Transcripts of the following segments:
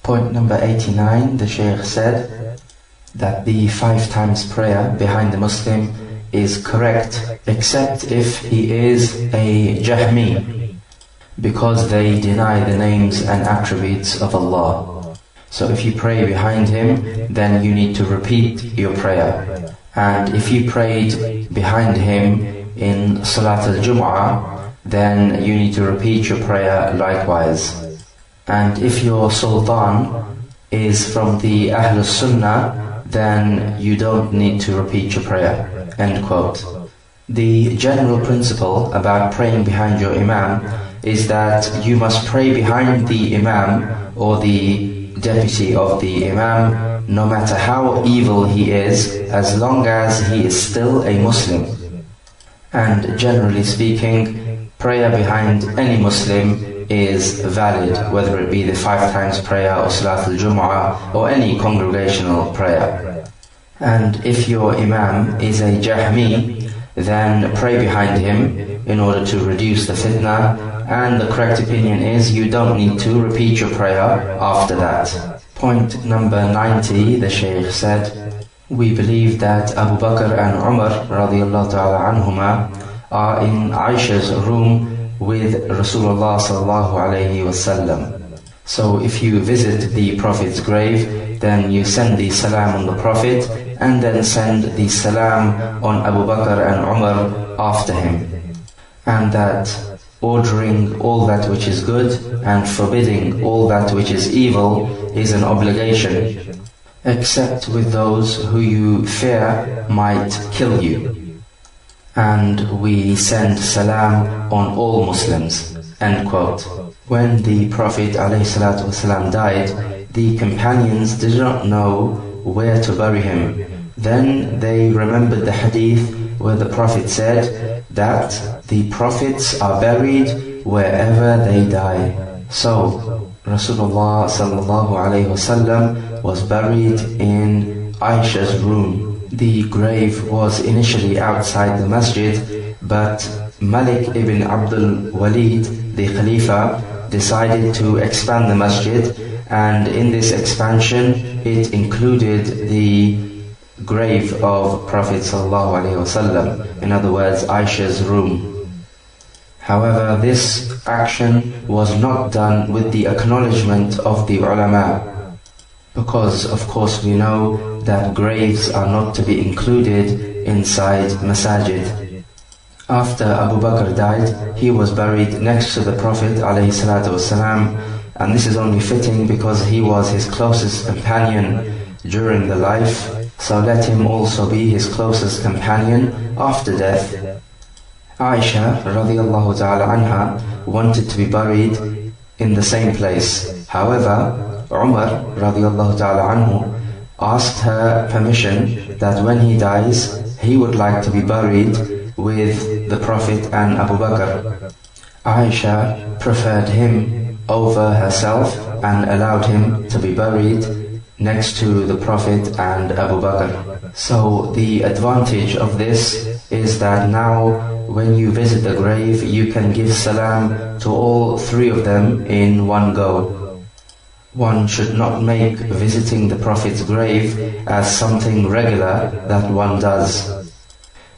Point number 89, the Shaykh said that the 5 times prayer behind the Muslim is correct, except if he is a Jahmi, because they deny the names and attributes of Allah. So if you pray behind him, then you need to repeat your prayer. And if you prayed behind him in Salat al-Jum'ah, then you need to repeat your prayer likewise. And if your Sultan is from the Ahl-us-Sunnah, then you don't need to repeat your prayer. End quote. The general principle about praying behind your Imam is that you must pray behind the Imam or the deputy of the Imam, no matter how evil he is, as long as he is still a Muslim. And generally speaking, prayer behind any Muslim is valid, whether it be the 5 times prayer or Salat al-Jum'ah or any congregational prayer. And if your Imam is a Jahmi, then pray behind him in order to reduce the fitna, and the correct opinion is you don't need to repeat your prayer after that. Point number 90, the Shaykh said, we believe that Abu Bakr and Umar radiallahu ta'ala anhuma are in Aisha's room with Rasulullah sallallahu alayhi wasallam. So if you visit the Prophet's grave, then you send the salam on the Prophet and then send the salam on Abu Bakr and Umar after him. And that ordering all that which is good and forbidding all that which is evil is an obligation, except with those who you fear might kill you. And we send salam on all Muslims. End quote. When the Prophet ﷺ died, the companions did not know where to bury him. Then they remembered the hadith where the Prophet said that the Prophets are buried wherever they die. So Rasulullah ﷺ was buried in Aisha's room. The grave was initially outside the masjid, but Malik ibn Abdul Walid, the Khalifa, decided to expand the masjid, and in this expansion it included the grave of Prophet ﷺ, in other words, Aisha's room. However, this action was not done with the acknowledgement of the ulama, because of course we know that graves are not to be included inside masajid. After Abu Bakr died, he was buried next to the Prophet ﷺ, and this is only fitting because he was his closest companion during the life, so let him also be his closest companion after death. Aisha radiallahu ta'ala anha wanted to be buried in the same place. However, Umar radiallahu ta'ala anhu asked her permission that when he dies, he would like to be buried with the Prophet and Abu Bakr. Aisha preferred him over herself and allowed him to be buried next to the Prophet and Abu Bakr. So the advantage of this is that now when you visit the grave, you can give salam to all 3 of them in one go. One should not make visiting the Prophet's grave as something regular that one does,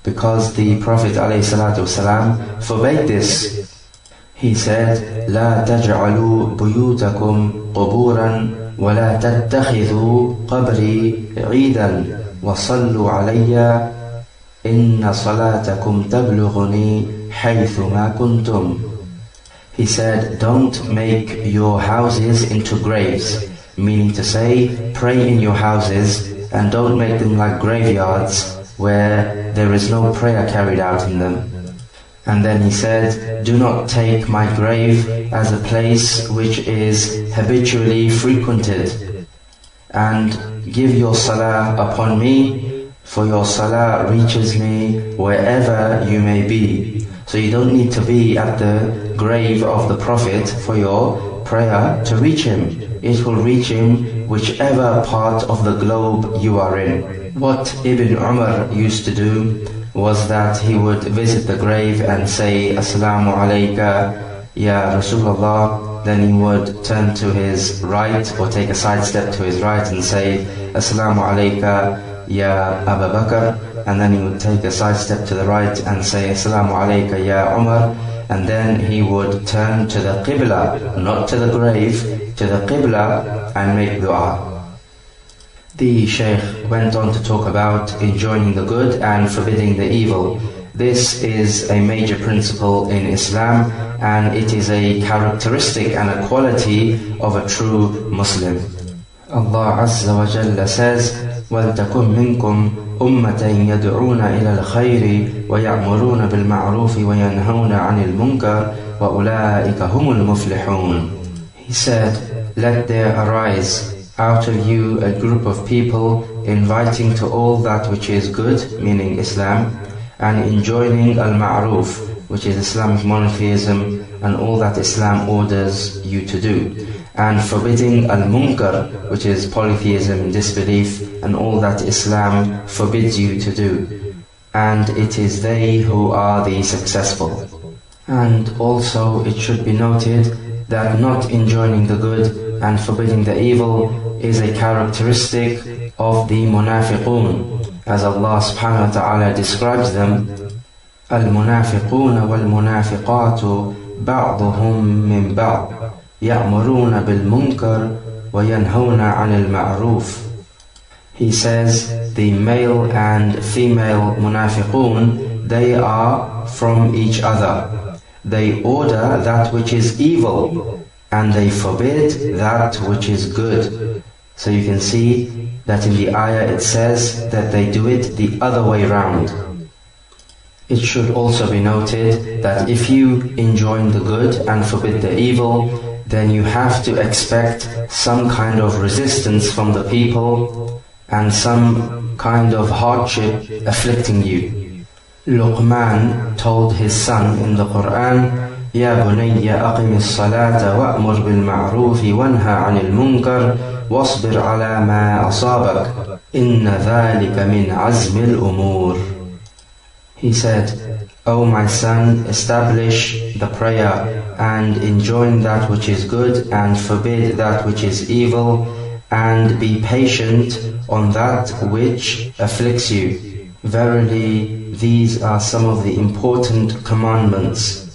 because the Prophet ﷺ forbade this. He said, لا تجعلوا بيوتكم قبورا ولا تتخذوا قبري عيدا وصلوا علي إن صلاتكم تبلغني حيث ما كنتم. He said, don't make your houses into graves, meaning to say, pray in your houses and don't make them like graveyards where there is no prayer carried out in them. And then he said, do not take my grave as a place which is habitually frequented, and give your salah upon me, for your salah reaches me wherever you may be. So you don't need to be at the grave of the Prophet for your prayer to reach him. It will reach him whichever part of the globe you are in. What Ibn Umar used to do was that he would visit the grave and say, Assalamu alayka ya Rasulullah, then he would turn to his right or take a side step to his right and say, Assalamu alayka ya Abu Bakr, and then he would take a side step to the right and say, Assalamu alayka ya Umar, and then he would turn to the Qibla, not to the grave, to the Qibla, and make dua. The Shaykh went on to talk about enjoining the good and forbidding the evil. This is a major principle in Islam, and it is a characteristic and a quality of a true Muslim. Allah Azza wa Jalla says, وَلْتَكُمْ مِنْكُمْ أُمَّةً يَدْعُونَ إِلَى الْخَيْرِ وَيَأْمُرُونَ بِالْمَعْرُوفِ وَيَنْهَوْنَ عَنِ الْمُنْكَرِ وَأُولَٰئِكَ هُمُ الْمُفْلِحُونَ. He said, let there arise out of you a group of people inviting to all that which is good, meaning Islam, and enjoining al-ma'ruf, which is Islamic monotheism and all that Islam orders you to do, and forbidding al-munkar, which is polytheism and disbelief, and all that Islam forbids you to do. And it is they who are the successful. And also it should be noted that not enjoining the good and forbidding the evil is a characteristic of the munafiqun, as Allah subhanahu wa ta'ala describes them. Al-munafiquna wal-munafiqatu ba'duhum min ba'd ya'muruna bil-munkar wa yanhawna 'anil ma'ruf. He says, the male and female munafiqun, they are from each other. They order that which is evil, and they forbid that which is good. So you can see that in the ayah it says that they do it the other way round. It should also be noted that if you enjoin the good and forbid the evil, then you have to expect some kind of resistance from the people and some kind of hardship afflicting you. Luqman told his son in the Qur''an, Ya bunayya aqim as-salata wa'mur bil-ma'rufi wanha 'anil munkar wasbir 'ala ma asabak inna dhalika min 'azmi al-umur. He said, O my son, establish the prayer and enjoin that which is good and forbid that which is evil, and be patient on that which afflicts you. Verily, these are some of the important commandments.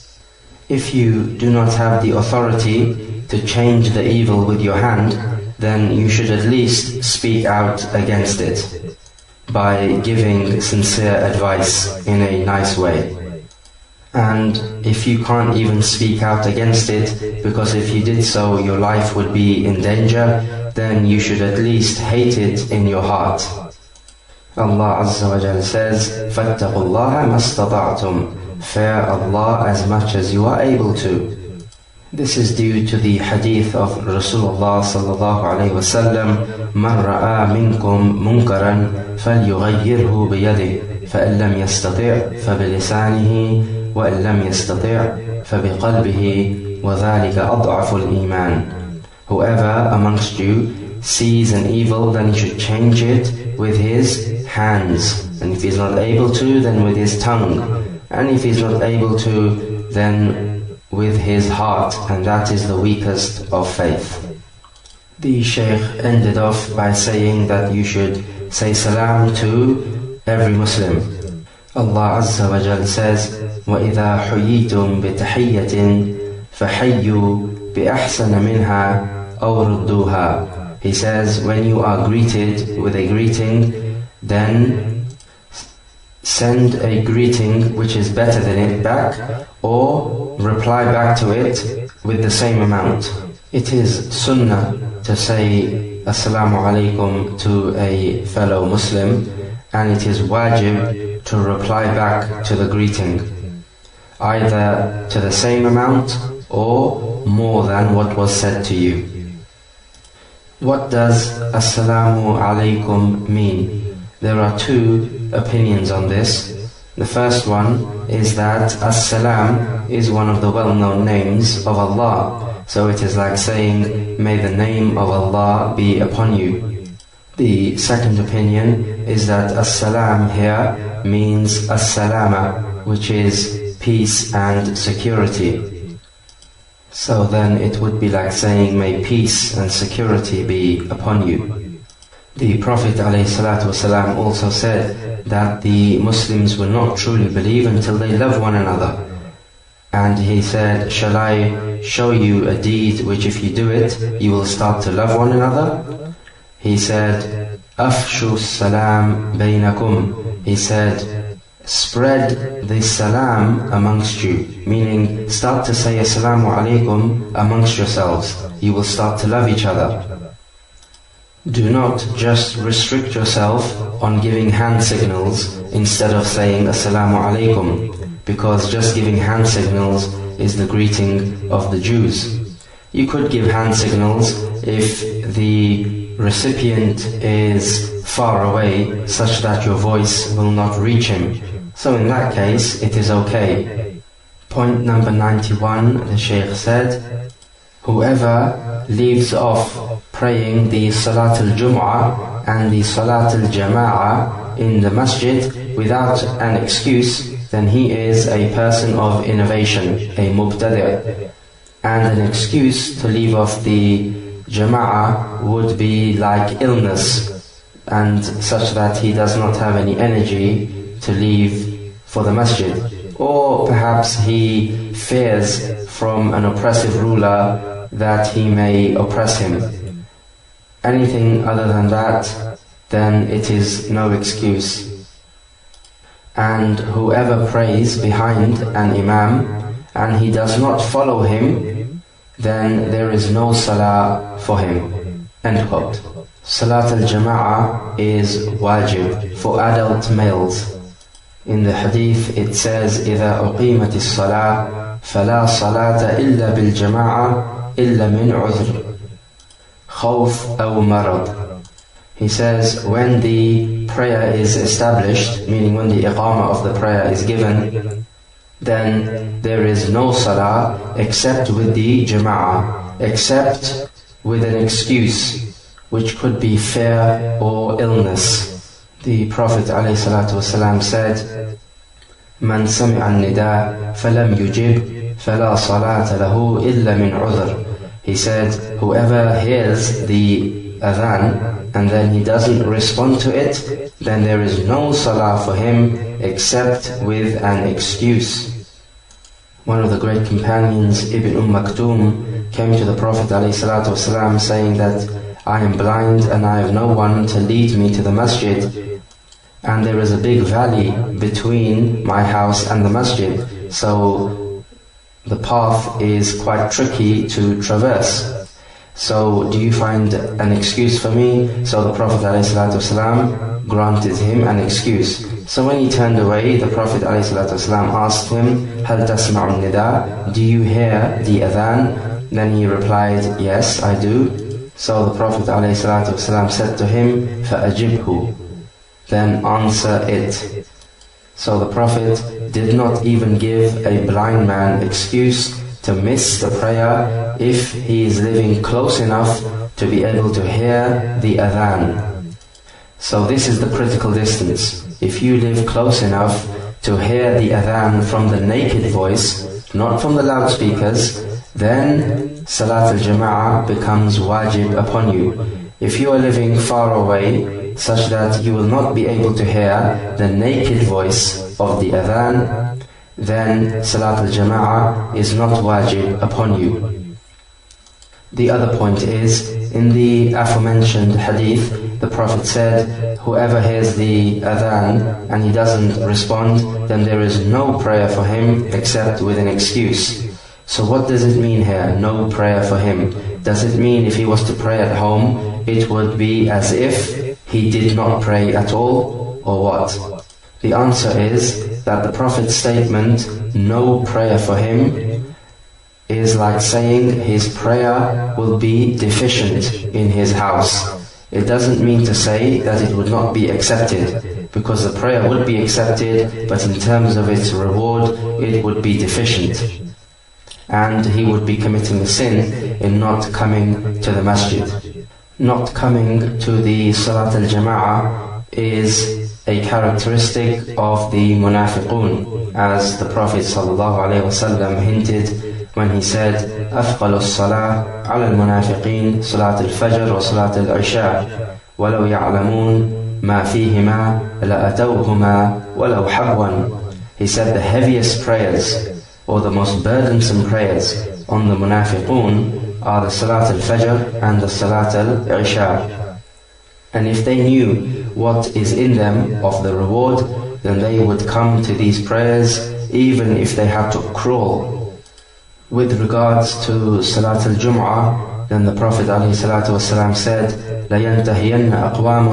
If you do not have the authority to change the evil with your hand, then you should at least speak out against it by giving sincere advice in a nice way. And if you can't even speak out against it, because if you did so your life would be in danger, then you should at least hate it in your heart. Allah Azza wa Jalla says, فَاتَّقُوا اللَّهَ مَا اسْتَطَعْتُمْ. Fear Allah as much as you are able to. This is due to the hadith of Rasulullah sallallahu alayhi wa sallam, مَنْ رَأَى مِنْكُمْ مُنْكَرًا فَلْيُغَيِّرْهُ بِيَدِهِ فَإِنْ لَمْ يَسْتَطِعْ فَبِلِسَانِهِ وَإِنْ لَمْ يَسْتَطِعْ فَبِقَلْبِهِ وَذَلِكَ أَضْعَفُ الْإِيمَانِ. Whoever amongst you sees an evil, then he should change it with his hands, and if he's not able to, then with his tongue, and if he's not able to, then with his heart, and that is the weakest of faith. The Shaykh ended off by saying that you should say salam to every Muslim. Allah Azza wa Jal says, وَإِذَا حُيِّيتُمْ بِتَحِيَّةٍ فَحَيُّوا بِأَحْسَنَ مِنْهَا أَوْ رُدُّوهَا. He says, when you are greeted with a greeting, then send a greeting which is better than it back, or reply back to it with the same amount. It is sunnah to say Assalamu alaikum to a fellow Muslim, and it is wajib to reply back to the greeting, either to the same amount or more than what was said to you. What does Assalamu alaikum mean? There are two opinions on this. The first one is that As-Salam is one of the well-known names of Allah, so it is like saying, may the name of Allah be upon you. The second opinion is that As-Salam here means As-Salama, which is peace and security. So then it would be like saying, may peace and security be upon you. The Prophet ﷺ also said that the Muslims will not truly believe until they love one another. And he said, shall I show you a deed which if you do it, you will start to love one another? He said, Afshu salam baynakum. He said, spread the salam amongst you, meaning start to say assalamu alaikum amongst yourselves. You will start to love each other. Do not just restrict yourself on giving hand signals instead of saying assalamu alaikum, because just giving hand signals is the greeting of the Jews. You could give hand signals if the recipient is far away, such that your voice will not reach him. So in that case, it is okay. Point number 91, the Shaykh said, whoever leaves off praying the Salat al-Jum'ah and the Salat al-Jama'ah in the masjid without an excuse, then he is a person of innovation, a mubtadi'. And an excuse to leave off the Jama'ah would be like illness, and such that he does not have any energy to leave for the masjid. Or perhaps he fears from an oppressive ruler that he may oppress him. Anything other than that, then it is no excuse. And whoever prays behind an imam and he does not follow him, then there is no salah for him. End quote. Salat al-Jama'ah is wajib for adult males. In the hadith it says, إِذَا أُقِيمَتِ الصَّلَاةِ فَلَا صَلَاةَ إِلَّا بِالْجَمَاعَةِ إِلَّا مِنْ عُذْرٍ خَوْفٍ أَوْ مَرَضٍ. He says, when the prayer is established, meaning when the iqamah of the prayer is given, then there is no salah except with the jama'ah, except with an excuse, which could be fear or illness. The Prophet ﷺ said, مَنْ سَمِعَ النِّدَاءَ فَلَمْ يُجِبْ فَلَا صَلَاةَ لَهُ إِلَّا مِنْ عُذْرٍ. He said, whoever hears the adhan and then he doesn't respond to it, then there is no salah for him except with an excuse. One of the great companions, Ibn Maktoum, came to the Prophet ﷺ saying that, I am blind and I have no one to lead me to the masjid, and there is a big valley between my house and the masjid, so the path is quite tricky to traverse. So do you find an excuse for me? So the Prophet ﷺ granted him an excuse. So when he turned away, the Prophet ﷺ asked him, هَلْ تَسْمَعُ النِّدَاء? Do you hear the adhan? Then he replied, yes, I do. So the Prophet ﷺ said to him, فَأَجِبْهُ, then answer it. So the Prophet did not even give a blind man excuse to miss the prayer if he is living close enough to be able to hear the adhan. So this is the critical distance. If you live close enough to hear the adhan from the naked voice, not from the loudspeakers, then Salat al-Jama'ah becomes wajib upon you. If you are living far away, such that you will not be able to hear the naked voice of the adhan, then Salat al-Jama'ah is not wajib upon you. The other point is, in the aforementioned hadith, the Prophet said, whoever hears the adhan and he doesn't respond, then there is no prayer for him except with an excuse. So what does it mean here, no prayer for him? Does it mean if he was to pray at home, it would be as if he did not pray at all, or what? The answer is that the Prophet's statement, no prayer for him, is like saying his prayer will be deficient in his house. It doesn't mean to say that it would not be accepted, because the prayer would be accepted, but in terms of its reward, it would be deficient. And he would be committing a sin in not coming to the masjid. Not coming to the Salat al-Jama'ah is a characteristic of the munafiqun, as the Prophet ﷺ hinted when he said, أثقل الصلاة على المنافقين صلاة الفجر وصلاة العشاء ولو يعلمون ما فيهما لأتوهما ولو حبوا. He said the heaviest prayers, or the most burdensome prayers on the munafiqun are the Salat al-Fajr and the Salat al-Isha. And if they knew what is in them of the reward, then they would come to these prayers even if they had to crawl. With regards to Salat al-Jum'ah, then the Prophet ﷺ said, لَيَنْتَهِيَنَّ أَقْوَامٌ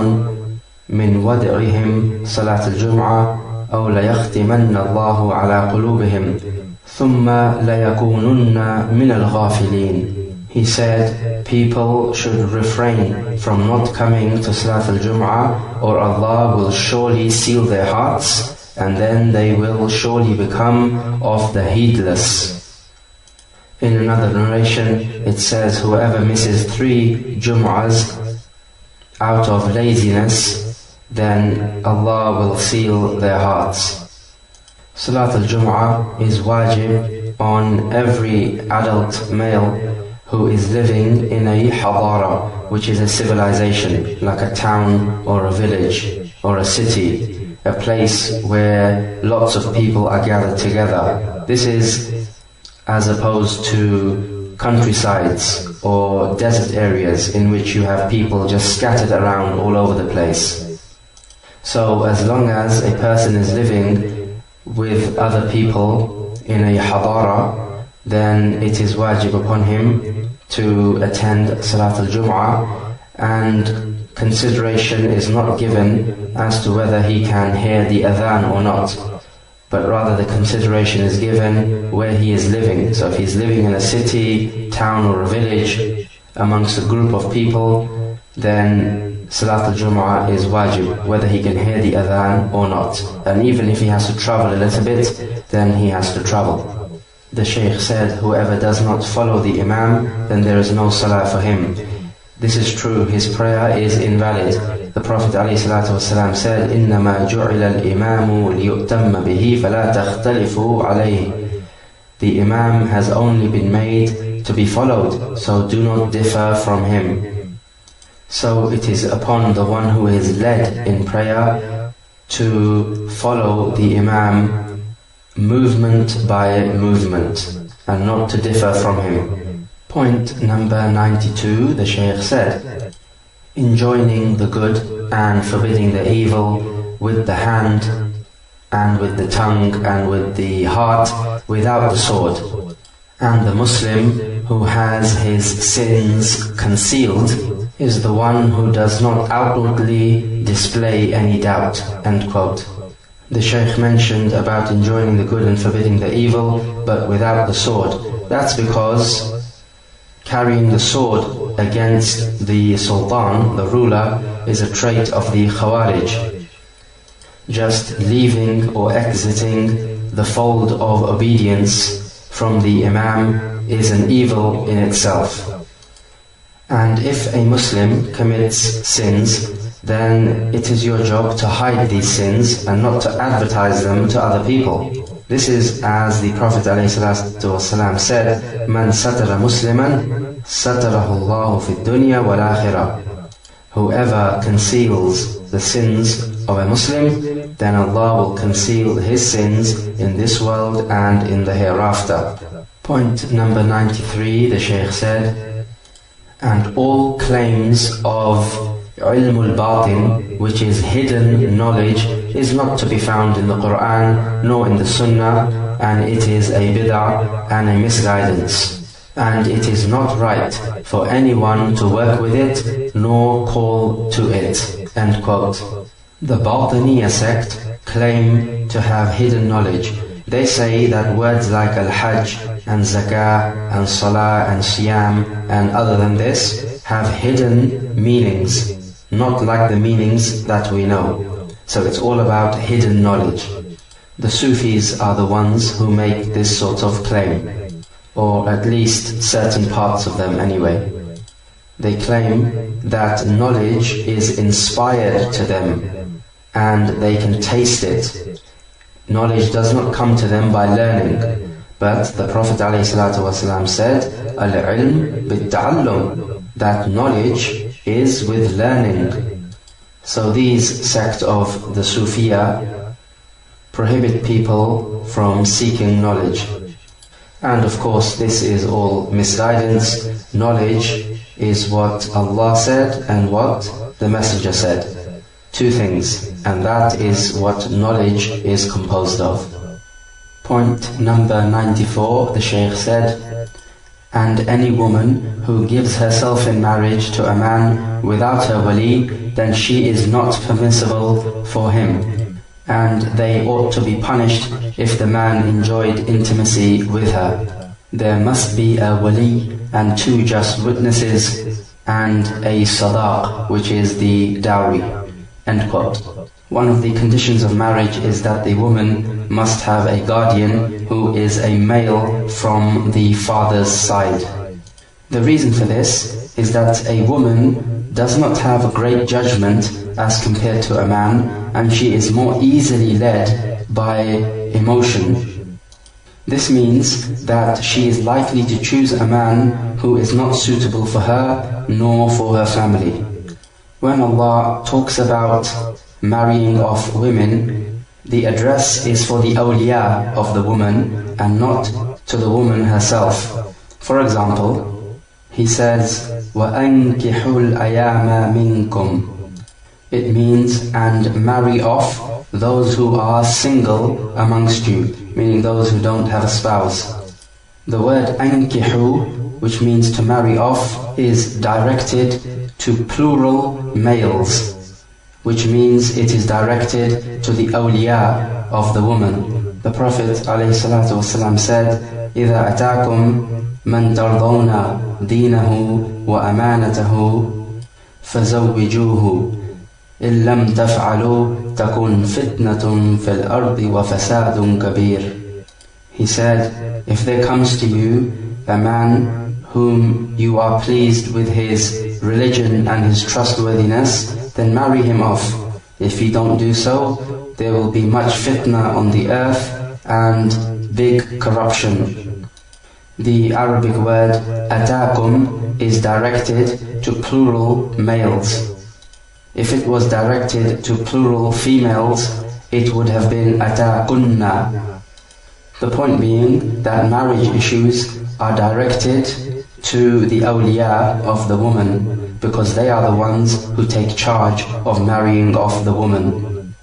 مِّن وَدْعِهِمْ صَلَاةَ الْجُمْعَةِ أو ليختمن الله على قلوبهم ثم ليكونن من الغافلين. He said, people should refrain from not coming to Salat al-Jum'ah, or Allah will surely seal their hearts, and then they will surely become of the heedless. In another narration, it says, whoever misses 3 Jum'ahs out of laziness, then Allah will seal their hearts. Salat al-Jum'ah is wajib on every adult male who is living in a hadara, which is a civilization, like a town or a village or a city, a place where lots of people are gathered together. This is as opposed to countrysides or desert areas in which you have people just scattered around all over the place. So as long as a person is living with other people in a hadara, then it is wajib upon him to attend Salat al-Jum'ah, and consideration is not given as to whether he can hear the adhan or not, but rather the consideration is given where he is living. So if he's living in a city, town or a village amongst a group of people, then Salat al-Jum'ah is wajib, whether he can hear the adhan or not. And even if he has to travel a little bit, then he has to travel. The Shaykh said, whoever does not follow the imam, then there is no salah for him. This is true, his prayer is invalid. The Prophet ﷺ said, إِنَّمَا جُعِلَ الْإِمَامُ لِيُؤْتَمَّ بِهِ فَلَا تَخْتَلِفُوا عَلَيْهِ. The imam has only been made to be followed, so do not differ from him. So it is upon the one who is led in prayer to follow the imam movement by movement and not to differ from him. Point number 92, the Shaykh said, enjoining the good and forbidding the evil with the hand and with the tongue and with the heart without the sword. And the Muslim who has his sins concealed is the one who does not outwardly display any doubt. End quote. The Shaykh mentioned about enjoining the good and forbidding the evil, but without the sword. That's because carrying the sword against the Sultan, the ruler, is a trait of the Khawarij. Just leaving or exiting the fold of obedience from the Imam is an evil in itself. And if a Muslim commits sins, then it is your job to hide these sins and not to advertise them to other people. This is as the Prophet ﷺ said, "Man satara Musliman, satarahu Allahu fi dunya wal akhirah." Whoever conceals the sins of a Muslim, then Allah will conceal his sins in this world and in the hereafter. Point number 93, the Shaykh said, and all claims of ilmul batin, which is hidden knowledge, is not to be found in the Qur''an nor in the Sunnah, and it is a bid'ah and a misguidance. And it is not right for anyone to work with it nor call to it. End quote. The Batiniya sect claim to have hidden knowledge. They say that words like al-Hajj and Zakah and Salah and Siyam and other than this have hidden meanings, not like the meanings that we know. So it's all about hidden knowledge. The Sufis are the ones who make this sort of claim, or at least certain parts of them anyway. They claim that knowledge is inspired to them and they can taste it. Knowledge does not come to them by learning, But the Prophet ﷺ said, al-ilm bit-ta'allum, that knowledge is with learning. So these sect of the Sufiya prohibit people from seeking knowledge. And of course this is all misguidance. Knowledge is what Allah said and what the Messenger said. Two things, and that is what knowledge is composed of. Point number 94, the Shaykh said, and any woman who gives herself in marriage to a man without her wali, then she is not permissible for him, and they ought to be punished if the man enjoyed intimacy with her. There must be a wali and 2 just witnesses and a sadaq, which is the dowry. End quote. One of the conditions of marriage is that the woman must have a guardian who is a male from the father's side. The reason for this is that a woman does not have great judgment as compared to a man, and she is more easily led by emotion. This means that she is likely to choose a man who is not suitable for her nor for her family. When Allah talks about marrying off women, the address is for the awliya of the woman and not to the woman herself. For example, He says, وَأَنْكِحُوا الْأَيَامَ مِنْكُمْ. It means, and marry off those who are single amongst you, meaning those who don't have a spouse. The word أَنْكِحُوا, which means to marry off, is directed to plural males, which means it is directed to the awliya of the woman. The Prophet ﷺ said, إِذَا أَتَاكُمْ مَنْ تَرْضَوْنَ دِينَهُ وَأَمَانَتَهُ فَزَوِّجُوهُ إِن لَمْ تَفْعَلُوا تَكُنْ فِتْنَةٌ فِي الْأَرْضِ وَفَسَادٌ كَبِيرٌ. He said, if there comes to you a man whom you are pleased with his religion and his trustworthiness, then marry him off. If you don't do so, there will be much fitna on the earth and big corruption. The Arabic word atakum is directed to plural males. If it was directed to plural females, it would have been atakunna. The point being that marriage issues are directed to the awliya of the woman, because they are the ones who take charge of marrying off the woman.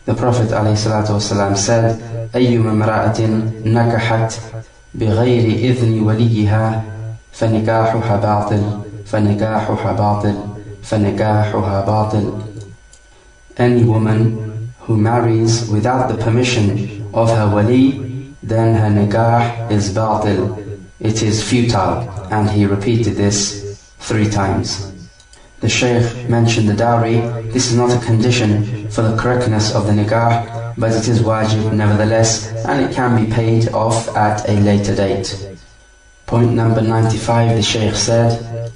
The Prophet ﷺ said, أَيُّمَا امْرَأَةٍ نَكَحَتْ بِغَيْرِ إِذْنِ وَلِيِّهَا فَنِكَاحُهَا بَاطِلٌ فَنِكَاحُهَا بَاطِلٌ فَنِكَاحُهَا بَاطِلٌ. Any woman who marries without the permission of her wali, then her nikah is batil. It is futile, and he repeated this 3 times. The Shaykh mentioned the dowry. This is not a condition for the correctness of the nikah, but it is wajib nevertheless, and it can be paid off at a later date. Point number 95, the Shaykh said,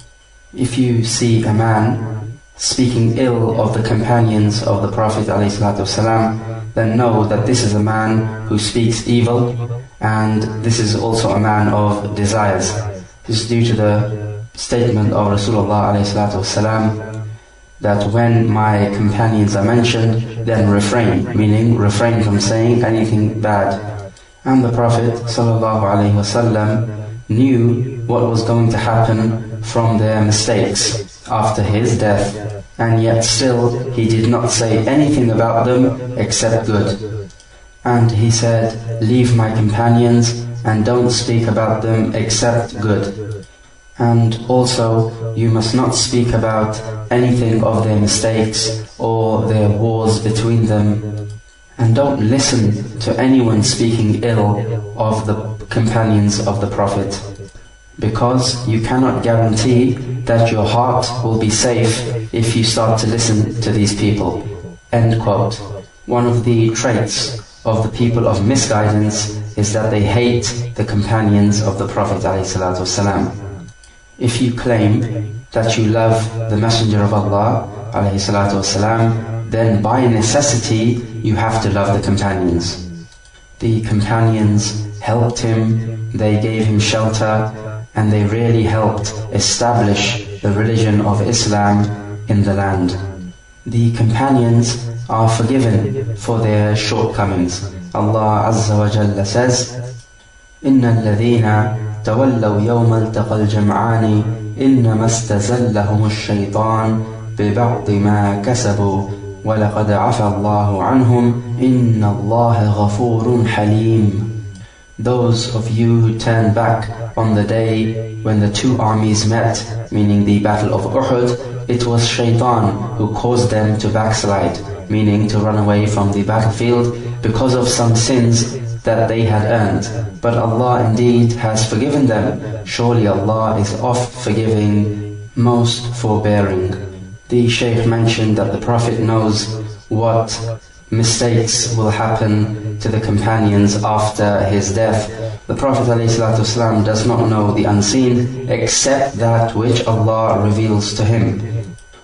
if you see a man speaking ill of the companions of the Prophet ﷺ, then know that this is a man who speaks evil, and this is also a man of desires. This is due to the statement of Rasulullah ﷺ that when my companions are mentioned, then refrain, meaning refrain from saying anything bad. And the Prophet ﷺ knew what was going to happen from their mistakes after his death, and yet still he did not say anything about them except good. And he said, leave my companions and don't speak about them except good. And also, you must not speak about anything of their mistakes or their wars between them. And don't listen to anyone speaking ill of the companions of the Prophet, because you cannot guarantee that your heart will be safe if you start to listen to these people. End quote. One of the traits of the people of misguidance is that they hate the companions of the Prophet ﷺ. If you claim that you love the Messenger of Allah ﷺ, then by necessity you have to love the companions. The companions helped him, they gave him shelter, and they really helped establish the religion of Islam in the land. The companions are forgiven for their shortcomings. Allah Azza wa Jalla says, إِنَّ الَّذِينَ تَوَلَّوْا يَوْمَ الْتَقَى الْجَمْعَانِ إِنَّمَا اسْتَزَلَّهُمُ الشَّيْطَانُ بِبَعْضِ مَا كَسَبُوا وَلَقَدْ عَفَى اللَّهُ عَنْهُمْ إِنَّ اللَّهَ غَفُورٌ حَلِيمٌ. Those of you who turn back on the day when the two armies met, meaning the Battle of Uhud, it was Shaitan who caused them to backslide, meaning to run away from the battlefield because of some sins that they had earned. But Allah indeed has forgiven them. Surely Allah is oft forgiving, most forbearing. The Shaykh mentioned that the Prophet knows what mistakes will happen to the companions after his death. The Prophet ﷺ does not know the unseen except that which Allah reveals to him.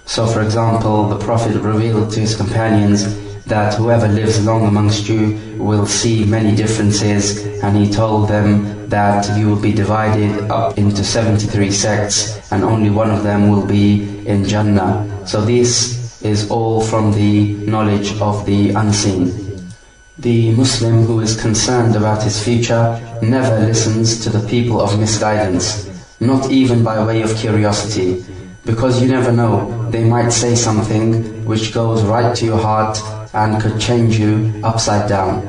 So for example, the Prophet revealed to his companions that whoever lives long amongst you will see many differences, and he told them that you will be divided up into 73 sects and only one of them will be in Jannah. So this is all from the knowledge of the unseen. The Muslim who is concerned about his future never listens to the people of misguidance, not even by way of curiosity, because you never know, they might say something which goes right to your heart and could change you upside down.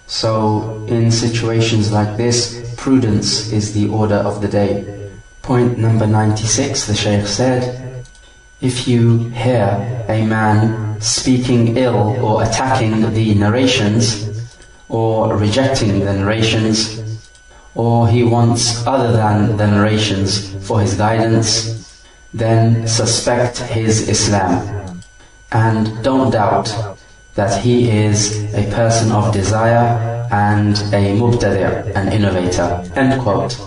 So in situations like this, prudence is the order of the day. Point number 96, the Shaykh said, if you hear a man speaking ill or attacking the narrations, or rejecting the narrations, or he wants other than the narrations for his guidance, then suspect his Islam, and don't doubt that he is a person of desire and a mubtadi', an innovator. End quote.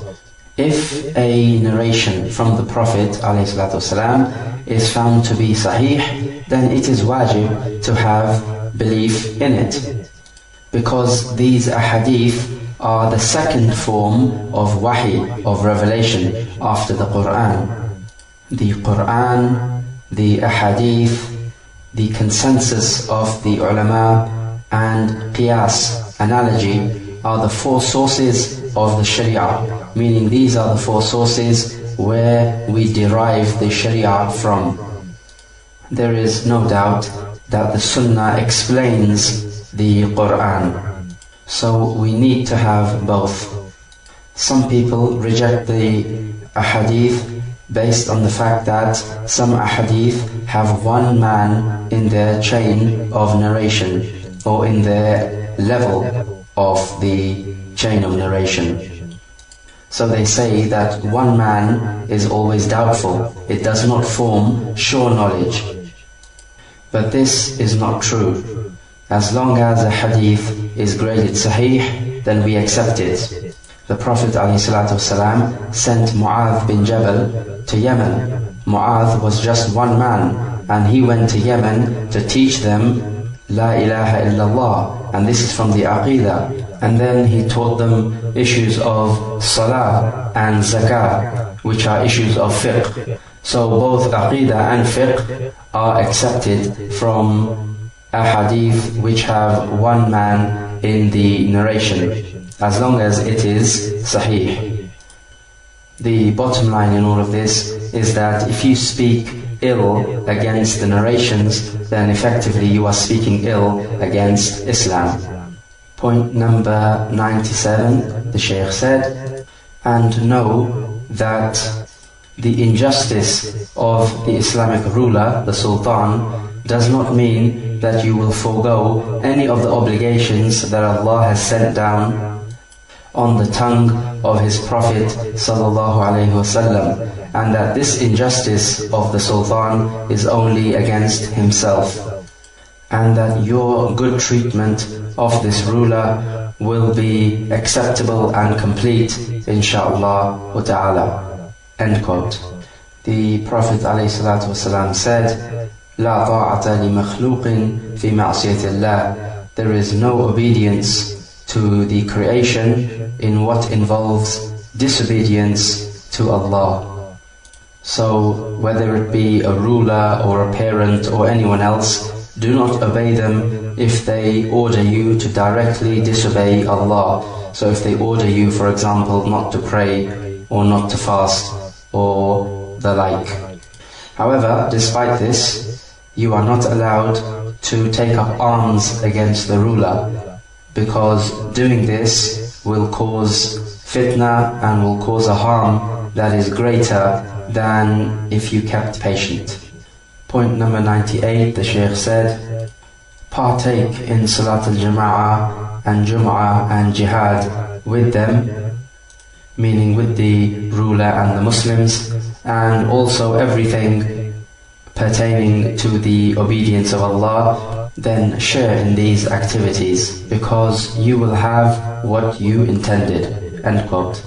If a narration from the Prophet ﷺ is found to be sahih, then it is wajib to have belief in it, because these ahadith are the second form of wahi, of revelation, after the Qur'an. The Qur'an, the ahadith, the consensus of the ulama, and qiyas, analogy, are the four sources of the Sharia, meaning these are the four sources where we derive the Sharia from. There is no doubt that the Sunnah explains the Qur'an, so we need to have both. Some people reject the ahadith based on the fact that some ahadith have one man in their chain of narration, or in their level of the chain of narration. So they say that one man is always doubtful, it does not form sure knowledge. But this is not true. As long as a hadith is graded sahih, then we accept it. The Prophet ﷺ sent Mu'adh bin Jabal to Yemen. Mu'adh was just one man, and he went to Yemen to teach them La ilaha illallah, and this is from the Aqidah. And then he taught them issues of Salah and Zakah, which are issues of fiqh. So both Aqidah and fiqh are accepted from a hadith which have one man in the narration, as long as it is sahih. The bottom line in all of this is that if you speak ill against the narrations, then effectively you are speaking ill against Islam. Point number 97, the Shaykh said, and know that the injustice of the Islamic ruler, the Sultan, does not mean that you will forego any of the obligations that Allah has sent down on the tongue of His Prophet ﷺ, and that this injustice of the Sultan is only against himself, and that your good treatment of this ruler will be acceptable and complete, insha'Allah ta'ala. End quote. The Prophet ﷺ said, La ta'ata li makhluqin fi ma'siyati Allah. There is no obedience to the creation in what involves disobedience to Allah. So whether it be a ruler or a parent or anyone else, do not obey them if they order you to directly disobey Allah. So if they order you, for example, not to pray or not to fast or the like. However, despite this, you are not allowed to take up arms against the ruler, because doing this will cause fitna and will cause a harm that is greater than if you kept patient. Point number 98, the Shaykh said, partake in Salat al-Jama'ah and Jum'ah and Jihad with them, meaning with the ruler and the Muslims, and also everything pertaining to the obedience of Allah, then share in these activities, because you will have what you intended. End quote.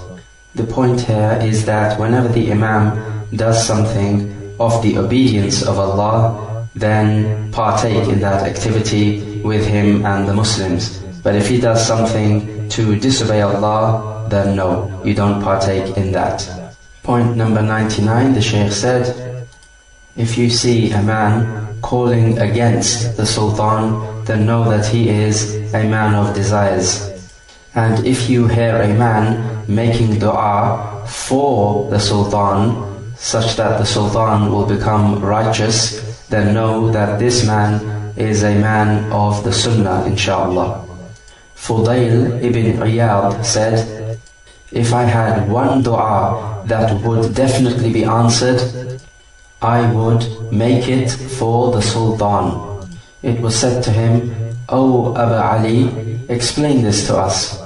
The point here is that whenever the Imam does something of the obedience of Allah, then partake in that activity with him and the Muslims. But if he does something to disobey Allah, then no, you don't partake in that. Point number 99, the Shaykh said, if you see a man calling against the Sultan, then know that he is a man of desires. And if you hear a man making dua for the Sultan, such that the Sultan will become righteous, then know that this man is a man of the Sunnah, inshallah. Fudail ibn Iyad said, if I had one dua that would definitely be answered, I would make it for the Sultan. It was said to him, O Alee, explain this to us.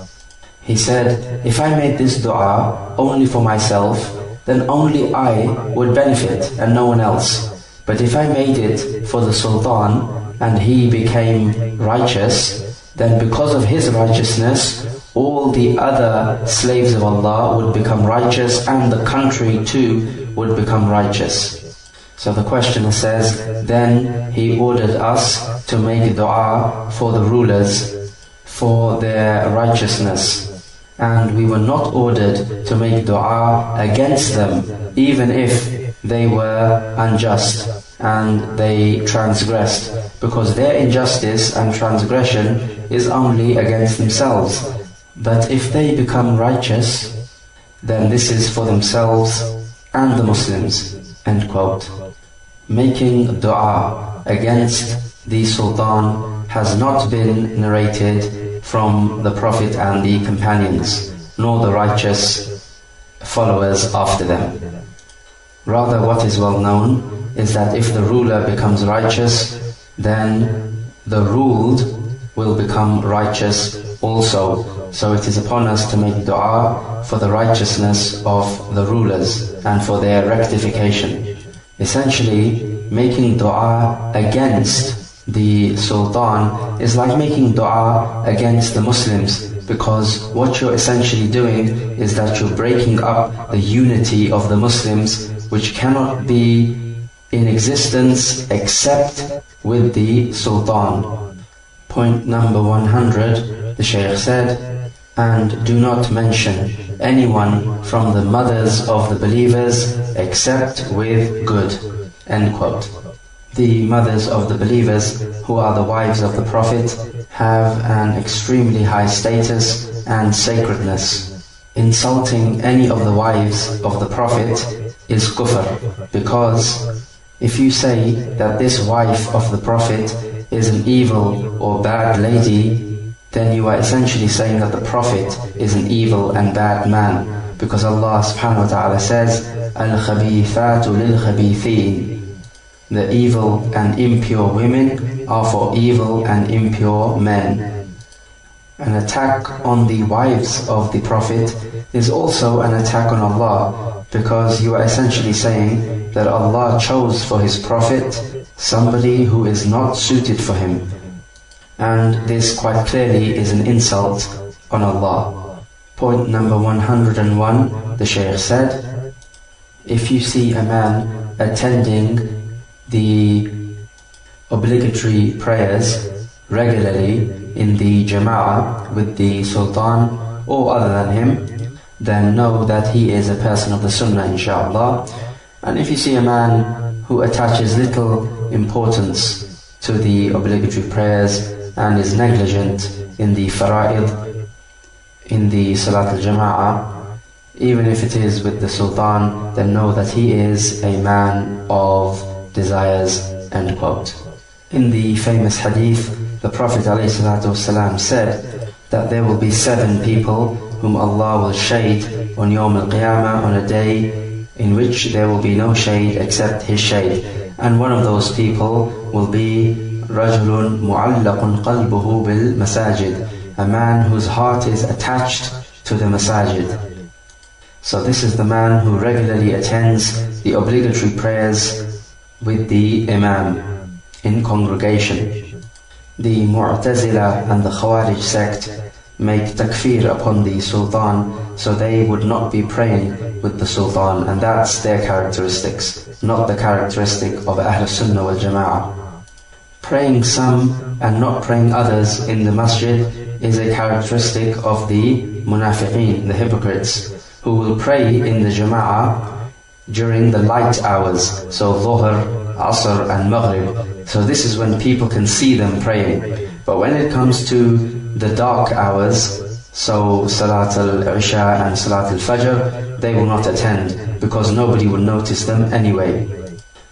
He said, if I made this dua only for myself, then only I would benefit and no one else. But if I made it for the Sultan and he became righteous, then because of his righteousness, all the other slaves of Allah would become righteous, and the country too would become righteous. So the questioner says, then he ordered us to make dua for the rulers, for their righteousness. And we were not ordered to make dua against them, even if they were unjust and they transgressed, because their injustice and transgression is only against themselves. But if they become righteous, then this is for themselves and the Muslims. End quote. Making dua against the Sultan has not been narrated from the Prophet and the companions, nor the righteous followers after them. Rather, what is well known is that if the ruler becomes righteous, then the ruled will become righteous also. So it is upon us to make dua for the righteousness of the rulers and for their rectification. Essentially, making dua against the Sultan is like making dua against the Muslims, because what you're essentially doing is that you're breaking up the unity of the Muslims, which cannot be in existence except with the Sultan. Point number 100, the Shaykh said, and do not mention anyone from the mothers of the believers except with good. End quote. The mothers of the believers, who are the wives of the Prophet, have an extremely high status and sacredness. Insulting any of the wives of the Prophet is kufr, because if you say that this wife of the Prophet is an evil or bad lady, then you are essentially saying that the Prophet is an evil and bad man, because Allah subhanahu wa ta'ala says, al-khabithatu lil-khabithin. The evil and impure women are for evil and impure men. An attack on the wives of the Prophet is also an attack on Allah, because you are essentially saying that Allah chose for His Prophet somebody who is not suited for him. And this quite clearly is an insult on Allah. Point number 101, the Shaykh said, if you see a man attending the obligatory prayers regularly in the Jama'ah with the Sultan or other than him, then know that he is a person of the Sunnah, inshallah. And if you see a man who attaches little importance to the obligatory prayers and is negligent in the fara'id, in the Salat al-Jama'ah, even if it is with the Sultan, then know that he is a man of desires, end quote. In the famous hadith, the Prophet ﷺ said that there will be 7 people whom Allah will shade on Yawm al-Qiyamah, on a day in which there will be no shade except His shade. And one of those people will be رَجُلٌ مُعَلَّقٌ قَلْبُهُ بِالْمَسَاجِدِ, a man whose heart is attached to the masajid. So this is the man who regularly attends the obligatory prayers with the imam in congregation. The Mu'tazila and the Khawarij sect make takfir upon the Sultan, so they would not be praying with the Sultan, and that's their characteristics, not the characteristic of Ahl-Sunnah wal Jama'ah. Praying some and not praying others in the masjid is a characteristic of the munafiqeen, the hypocrites, who will pray in the Jama'ah during the light hours, so Dhuhr, Asr and Maghrib. So this is when people can see them praying. But when it comes to the dark hours, so Salat al-Isha and Salat al-Fajr, they will not attend, because nobody will notice them anyway.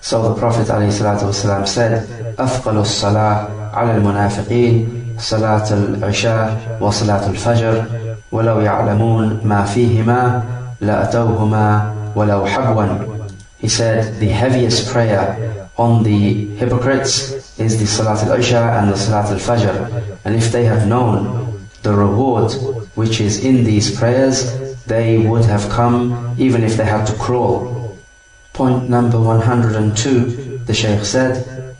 So the Prophet ﷺ said, أَثْقَلُ الصَّلَاةِ عَلَى الْمُنَافِقِينَ صَلَاةُ الْعِشَاءِ وَصَلَاةُ الْفَجْرِ وَلَوْ يَعْلَمُونَ مَا فِيهِمَا لَأَتَوْهُمَا وَلَوْ حَبْوًا. He said, the heaviest prayer on the hypocrites is the Salat al-Isha and the Salat al-Fajr. And if they have known the reward which is in these prayers, they would have come even if they had to crawl. Point number 102, the Shaykh said,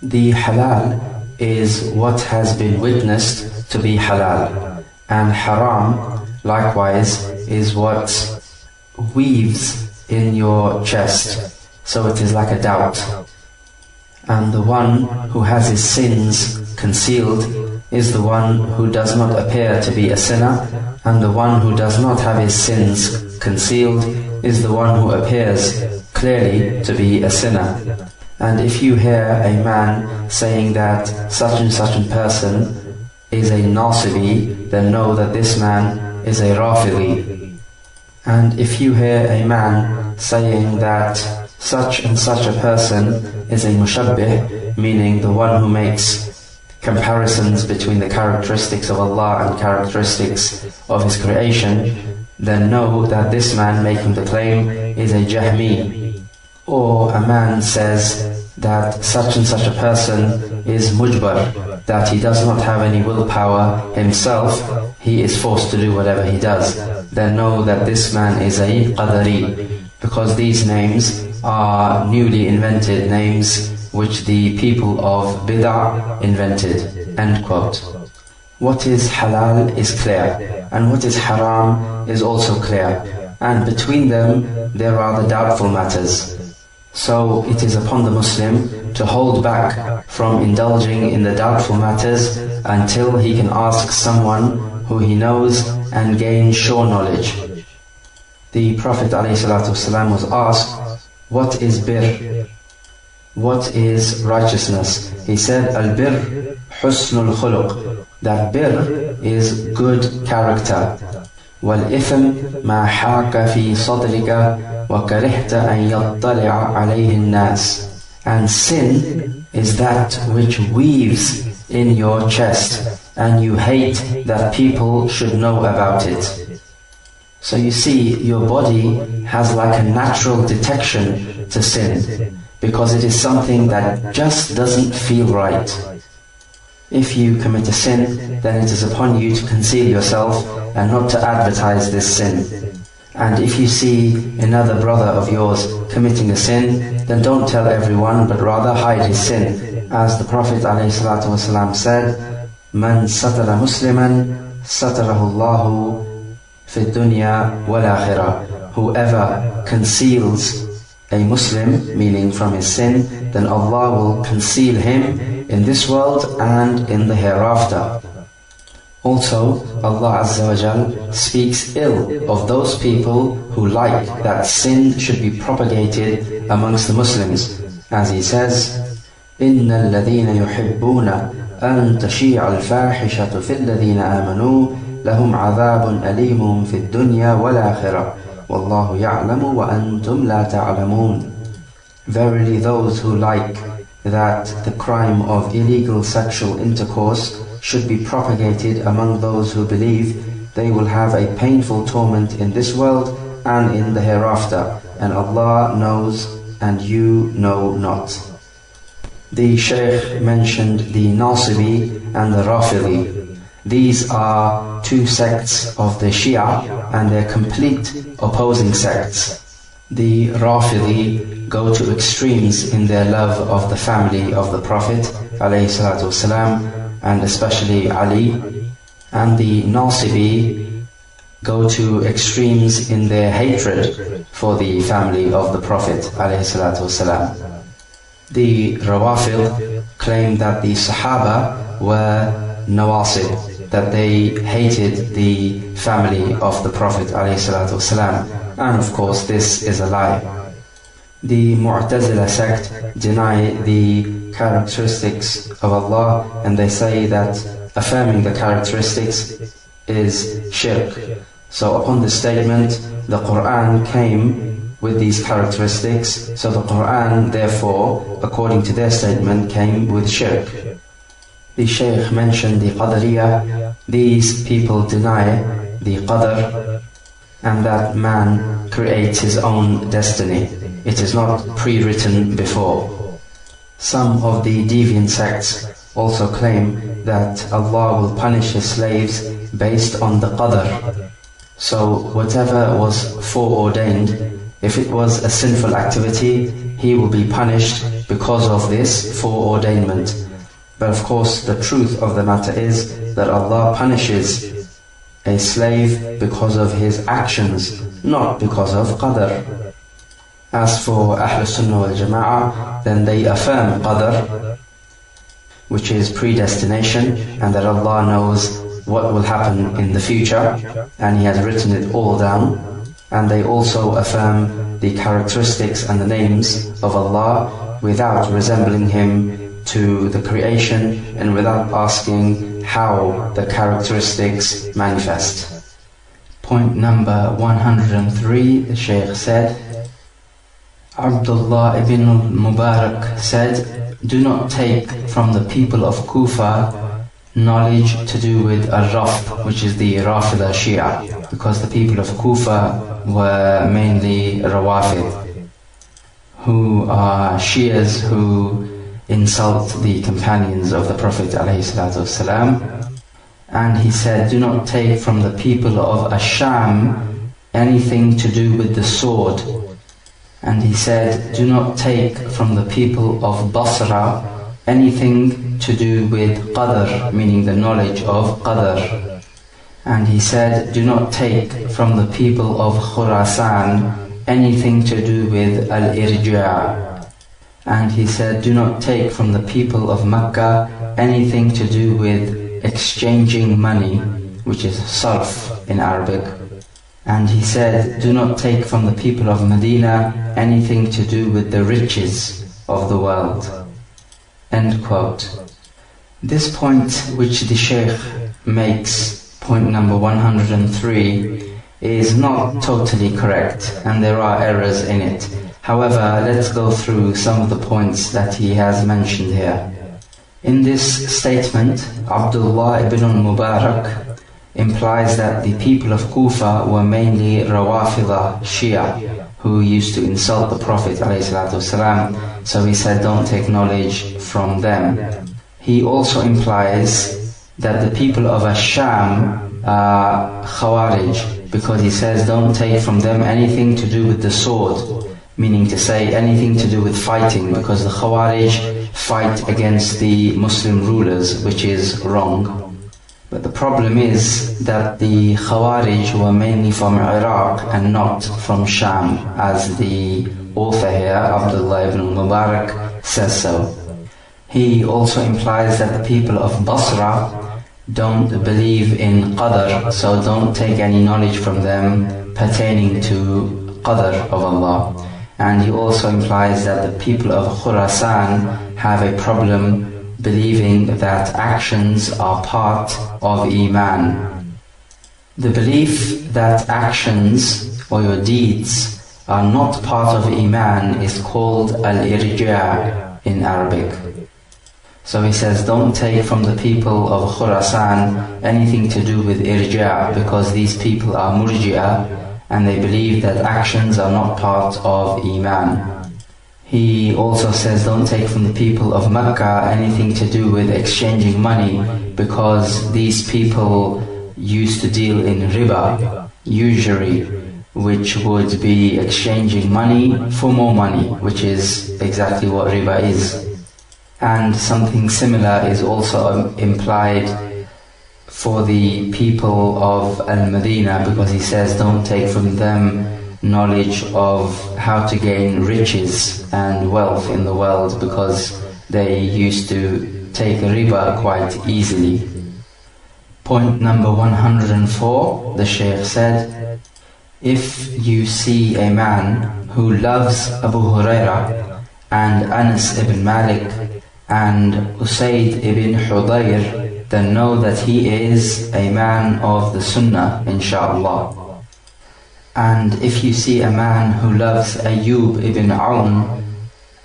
the halal is what has been witnessed to be halal, and haram, likewise, is what weaves in your chest, so it is like a doubt. And the one who has his sins concealed is the one who does not appear to be a sinner, and the one who does not have his sins concealed is the one who appears clearly to be a sinner. And if you hear a man saying that such and such a person is a Nasibi, then know that this man is a Rafidi. And if you hear a man saying that such and such a person is a Mushabbih, meaning the one who makes comparisons between the characteristics of Allah and characteristics of His creation, then know that this man making the claim is a Jahmi. Or a man says that such and such a person is Mujbar, that he does not have any willpower himself, he is forced to do whatever he does, then know that this man is a Qadari, because these names are newly invented names which the people of Bid'ah invented. End quote. What is halal is clear, and what is haram is also clear, and between them there are the doubtful matters. So it is upon the Muslim to hold back from indulging in the doubtful matters until he can ask someone who he knows and gain sure knowledge. The Prophet ﷺ was asked, what is bir? What is righteousness? He said, al-bir husnul khuluq, that bir is good character. وَالْإِثْمْ مَا حَاكَ فِي صَدْرِكَ وَكَرِهْتَ أَنْ يَطَّلِعَ عَلَيْهِ النَّاسِ. And sin is that which weaves in your chest, and you hate that people should know about it. So you see, your body has like a natural detection to sin, because it is something that just doesn't feel right. If you commit a sin, then it is upon you to conceal yourself and not to advertise this sin. And if you see another brother of yours committing a sin, then don't tell everyone, but rather hide his sin. As the Prophet ﷺ said, Man satara musliman satarahu Allahu fi dunya wal akhirah. Whoever conceals a Muslim, meaning from his sin, then Allah will conceal him in this world and in the hereafter. Also, Allah Azza wa Jal speaks ill of those people who like that sin should be propagated amongst the Muslims, as He says, إِنَّ الَّذِينَ يُحِبُّونَ أَن تَشِيعَ الْفَاحِشَةُ فِي الَّذِينَ آمَنُوا لَهُمْ عَذَابٌ أَلِيمٌ فِي الدُّنْيَا وَالْآخِرَةِ وَاللَّهُ يَعْلَمُ وَأَنْتُمْ لَا تَعْلَمُونَ. Verily those who like that the crime of illegal sexual intercourse should be propagated among those who believe, they will have a painful torment in this world and in the hereafter, and Allah knows and you know not. The Shaykh mentioned the Nasibi and the Rafidi. These are two sects of the Shia and they're complete opposing sects. The Rafidi go to extremes in their love of the family of the Prophet ﷺ, and especially Ali, and the Nasibi go to extremes in their hatred for the family of the Prophet ﷺ. The Rawafid claim that the Sahaba were Nawasib, that they hated the family of the Prophet ﷺ, and of course this is a lie. The Mu'tazila sect deny the characteristics of Allah, and they say that affirming the characteristics is shirk. So upon this statement, the Qur'an came with these characteristics, so the Qur'an therefore, according to their statement, came with shirk. The Shaykh mentioned the Qadariyah. These people deny the Qadar, and that man creates his own destiny. It is not pre-written before. Some of the deviant sects also claim that Allah will punish His slaves based on the Qadr. So whatever was foreordained, if it was a sinful activity, he will be punished because of this foreordainment. But of course the truth of the matter is that Allah punishes a slave because of his actions, not because of Qadr. As for al-Sunnah wal-Jama'ah, then they affirm Qadr, which is predestination, and that Allah knows what will happen in the future, and He has written it all down. And they also affirm the characteristics and the names of Allah without resembling Him to the creation and without asking how the characteristics manifest. Point number 103, the Shaykh said, Abdullah ibn Mubarak said, do not take from the people of Kufa knowledge to do with al-Rafd, which is the Rafida Shia, because the people of Kufa were mainly Rawafid, who are Shias who insult the companions of the Prophet ﷺ. And he said, do not take from the people of Asham anything to do with the sword. And he said, do not take from the people of Basra anything to do with Qadr, meaning the knowledge of Qadr. And he said, do not take from the people of Khurasan anything to do with al-Irja'. And he said, do not take from the people of Mecca anything to do with exchanging money, which is sarf in Arabic. And he said, do not take from the people of Medina anything to do with the riches of the world. End quote. This point which the Shaykh makes, point number 103, is not totally correct, and there are errors in it. However, let's go through some of the points that he has mentioned here. In this statement, Abdullah ibn Mubarak implies that the people of Kufa were mainly Rawafida Shia, who used to insult the Prophet ﷺ, so he said don't take knowledge from them. He also implies that the people of Asham are Khawarij, because he says don't take from them anything to do with the sword, meaning to say anything to do with fighting, because the Khawarij fight against the Muslim rulers, which is wrong. But the problem is that the Khawarij were mainly from Iraq and not from Sham, as the author here, Abdullah ibn Mubarak, says so. He also implies that the people of Basra don't believe in Qadr, so don't take any knowledge from them pertaining to Qadr of Allah. And he also implies that the people of Khurasan have a problem believing that actions are part of Iman. The belief that actions or your deeds are not part of Iman is called al-Irja' in Arabic. So he says, don't take from the people of Khurasan anything to do with Irja', because these people are Murji'ah and they believe that actions are not part of Iman. He also says, don't take from the people of Mecca anything to do with exchanging money, because these people used to deal in riba, usury, which would be exchanging money for more money, which is exactly what riba is. And something similar is also implied for the people of Al-Madinah, because he says, don't take from them knowledge of how to gain riches and wealth in the world, because they used to take riba quite easily. Point number 104, the Shaykh said, if you see a man who loves Abu Hurairah and Anas ibn Malik and Usayd ibn Hudayr, then know that he is a man of the Sunnah, inshaAllah. And if you see a man who loves Ayyub ibn Aun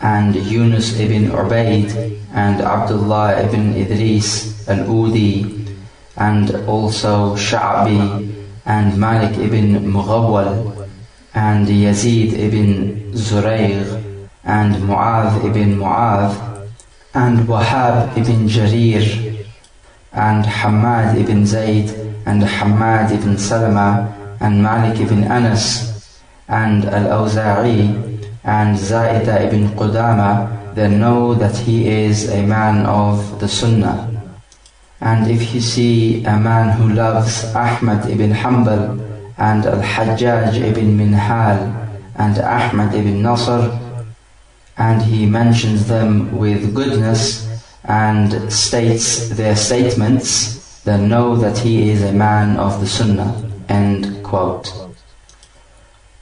and Yunus ibn Ubayd and Abdullah ibn Idris al-Udi and also Sha'bi and Malik ibn Mughawwal and Yazid ibn Zurayg and Mu'adh ibn Mu'adh and Wahab ibn Jarir and Hamad ibn Zayd and Hamad ibn Salama and Malik ibn Anas and Al-Awza'i and Zaida ibn Qudama, then know that he is a man of the Sunnah. And if you see a man who loves Ahmad ibn Hanbal and Al-Hajjaj ibn Minhal and Ahmad ibn Nasr, and he mentions them with goodness and states their statements, then know that he is a man of the Sunnah. End quote.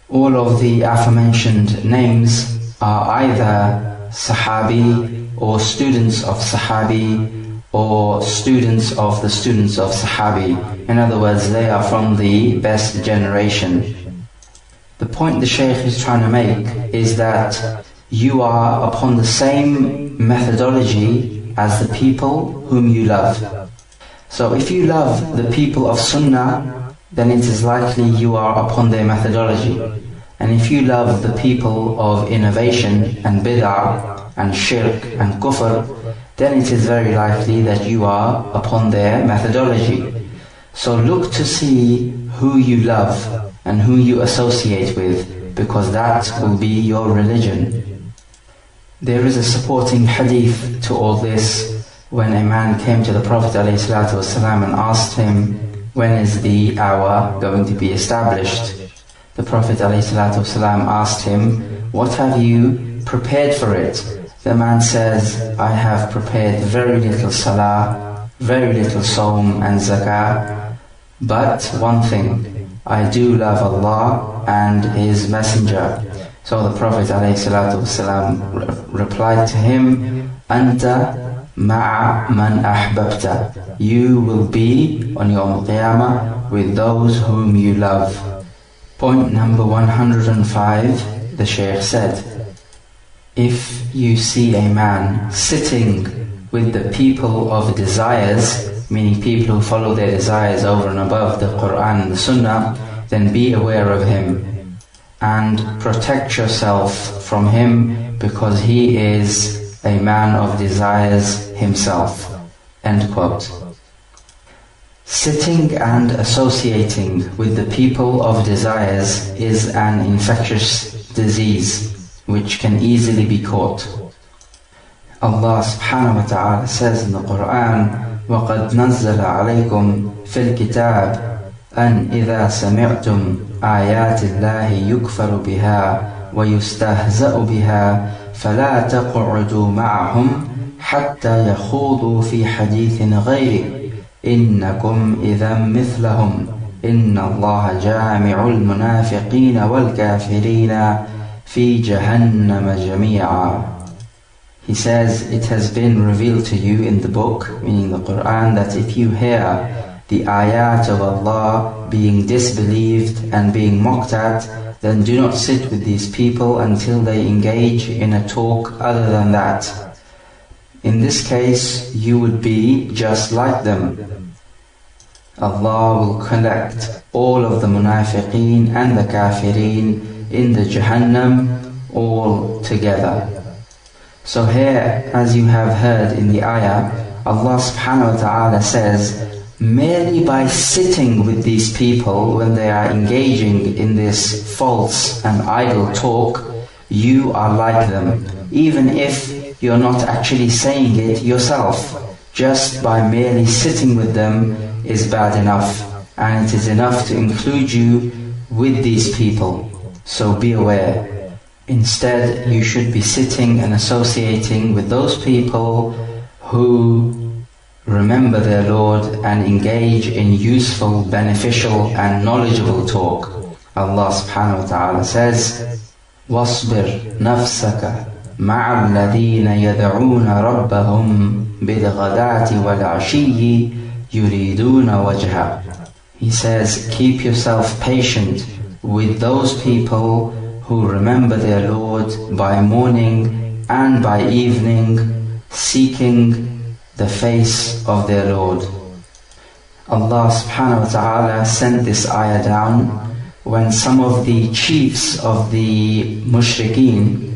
All of the aforementioned names are either Sahabi or students of Sahabi or students of the students of Sahabi. In other words, they are from the best generation. The point the Shaykh is trying to make is that you are upon the same methodology as the people whom you love. So if you love the people of Sunnah, then it is likely you are upon their methodology. And if you love the people of innovation and bid'ah and shirk and kufr, then it is very likely that you are upon their methodology. So look to see who you love and who you associate with, because that will be your religion. There is a supporting hadith to all this, when a man came to the Prophet ﷺ and asked him, when is the hour going to be established? The Prophet ﷺ asked him, what have you prepared for it? The man says, I have prepared very little salah, very little sawm and zakah, but one thing, I do love Allah and His Messenger. So the Prophet ﷺ replied to him, Anta ma'a man ahbabta. You will be on Yawm al-Qiyamah with those whom you love. Point number 105, the Shaykh said, if you see a man sitting with the people of desires, meaning people who follow their desires over and above the Qur''an and the Sunnah, then be aware of him and protect yourself from him, because he is a man of desires himself. End quote. Sitting and associating with the people of desires is an infectious disease which can easily be caught. Allah subhanahu wa ta'ala says in the Qur'an, وَقَدْ نَزَّلَ عَلَيْكُمْ فِي الْكِتَابِ أَنْ إِذَا سَمِعْتُمْ آيَاتِ اللَّهِ يُكْفَرُ بِهَا وَيُسْتَهْزَأُ بِهَا فَلَا تَقْعُدُوا مَعَهُمْ حتى يخوضوا في حديث غيره إنكم إذا مثلهم إن الله جامع المنافقين والكافرين في جهنم جميعا. He says, it has been revealed to you in the book, meaning the Qur'an, that if you hear the ayat of Allah being disbelieved and being mocked at, then do not sit with these people until they engage in a talk other than that. In this case, you would be just like them. Allah will collect all of the munafiqeen and the kafirin in the Jahannam all together. So here, as you have heard in the ayah, Allah subhanahu wa ta'ala says, merely by sitting with these people when they are engaging in this false and idle talk, you are like them, even if you're not actually saying it yourself. Just by merely sitting with them is bad enough, and it is enough to include you with these people. So be aware. Instead, you should be sitting and associating with those people who remember their Lord and engage in useful, beneficial and knowledgeable talk. Allah subhanahu wa ta'ala says, وَاصْبِرْ نَفْسَكَ مَعَ الَّذِينَ يَدْعُونَ رَبَّهُمْ بِالْغَدَاةِ وَالْعَشِيِّ يُرِيدُونَ وَجْهَهُ. He says, keep yourself patient with those people who remember their Lord by morning and by evening, seeking the face of their Lord. Allah subhanahu wa ta'ala sent this ayah down when some of the chiefs of the mushrikeen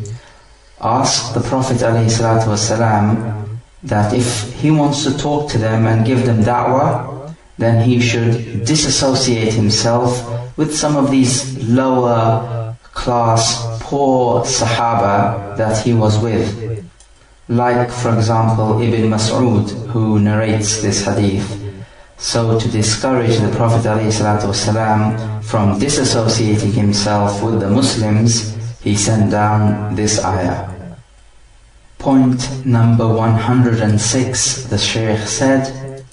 asked the Prophet ﷺ that if he wants to talk to them and give them da'wah, then he should disassociate himself with some of these lower class, poor Sahaba that he was with. Like, for example, Ibn Mas'ud, who narrates this hadith. So to discourage the Prophet ﷺ from disassociating himself with the Muslims, he sent down this ayah. Point number 106, the Shaykh said,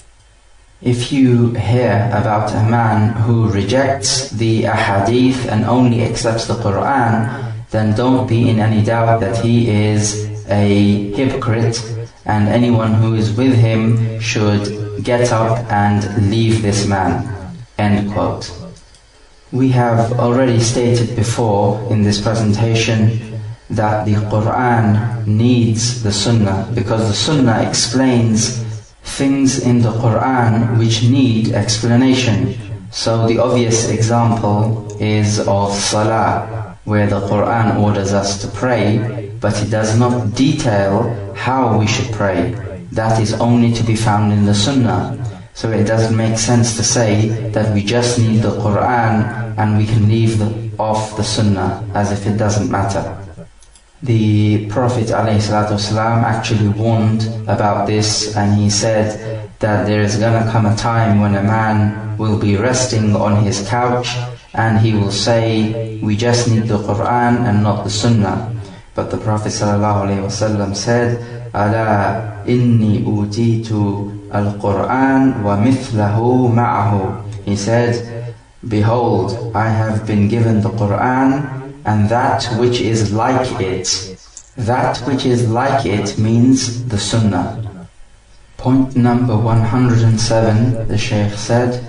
if you hear about a man who rejects the ahadith and only accepts the Qur'an, then don't be in any doubt that he is a hypocrite, and anyone who is with him should get up and leave this man. End quote. We have already stated before in this presentation that the Qur'an needs the Sunnah, because the Sunnah explains things in the Qur'an which need explanation. So the obvious example is of Salah, where the Qur'an orders us to pray, but it does not detail how we should pray. That is only to be found in the Sunnah. So it doesn't make sense to say that we just need the Qur'an and we can leave off the Sunnah, as if it doesn't matter. The Prophet ﷺ actually warned about this, and he said that there is going to come a time when a man will be resting on his couch and he will say, we just need the Qur'an and not the Sunnah. But the Prophet ﷺ said, Ala inni utitu al-Qur'an wa mithlahu ma'ahu. He said, behold, I have been given the Qur'an and that which is like it. That which is like it means the Sunnah. Point number 107, the Shaykh said,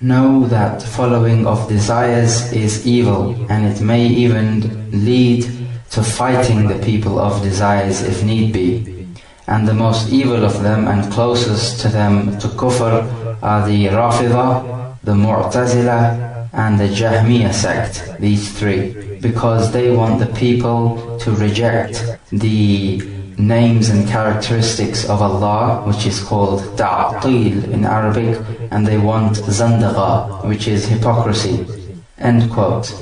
know that following of desires is evil, and it may even lead to fighting the people of desires if need be. And the most evil of them and closest to them to kufr are the Rafidah, the Mu'tazila and the Jahmiyyah sect, these three, because they want the people to reject the names and characteristics of Allah, which is called ta'til in Arabic, and they want zandagha, which is hypocrisy. End quote.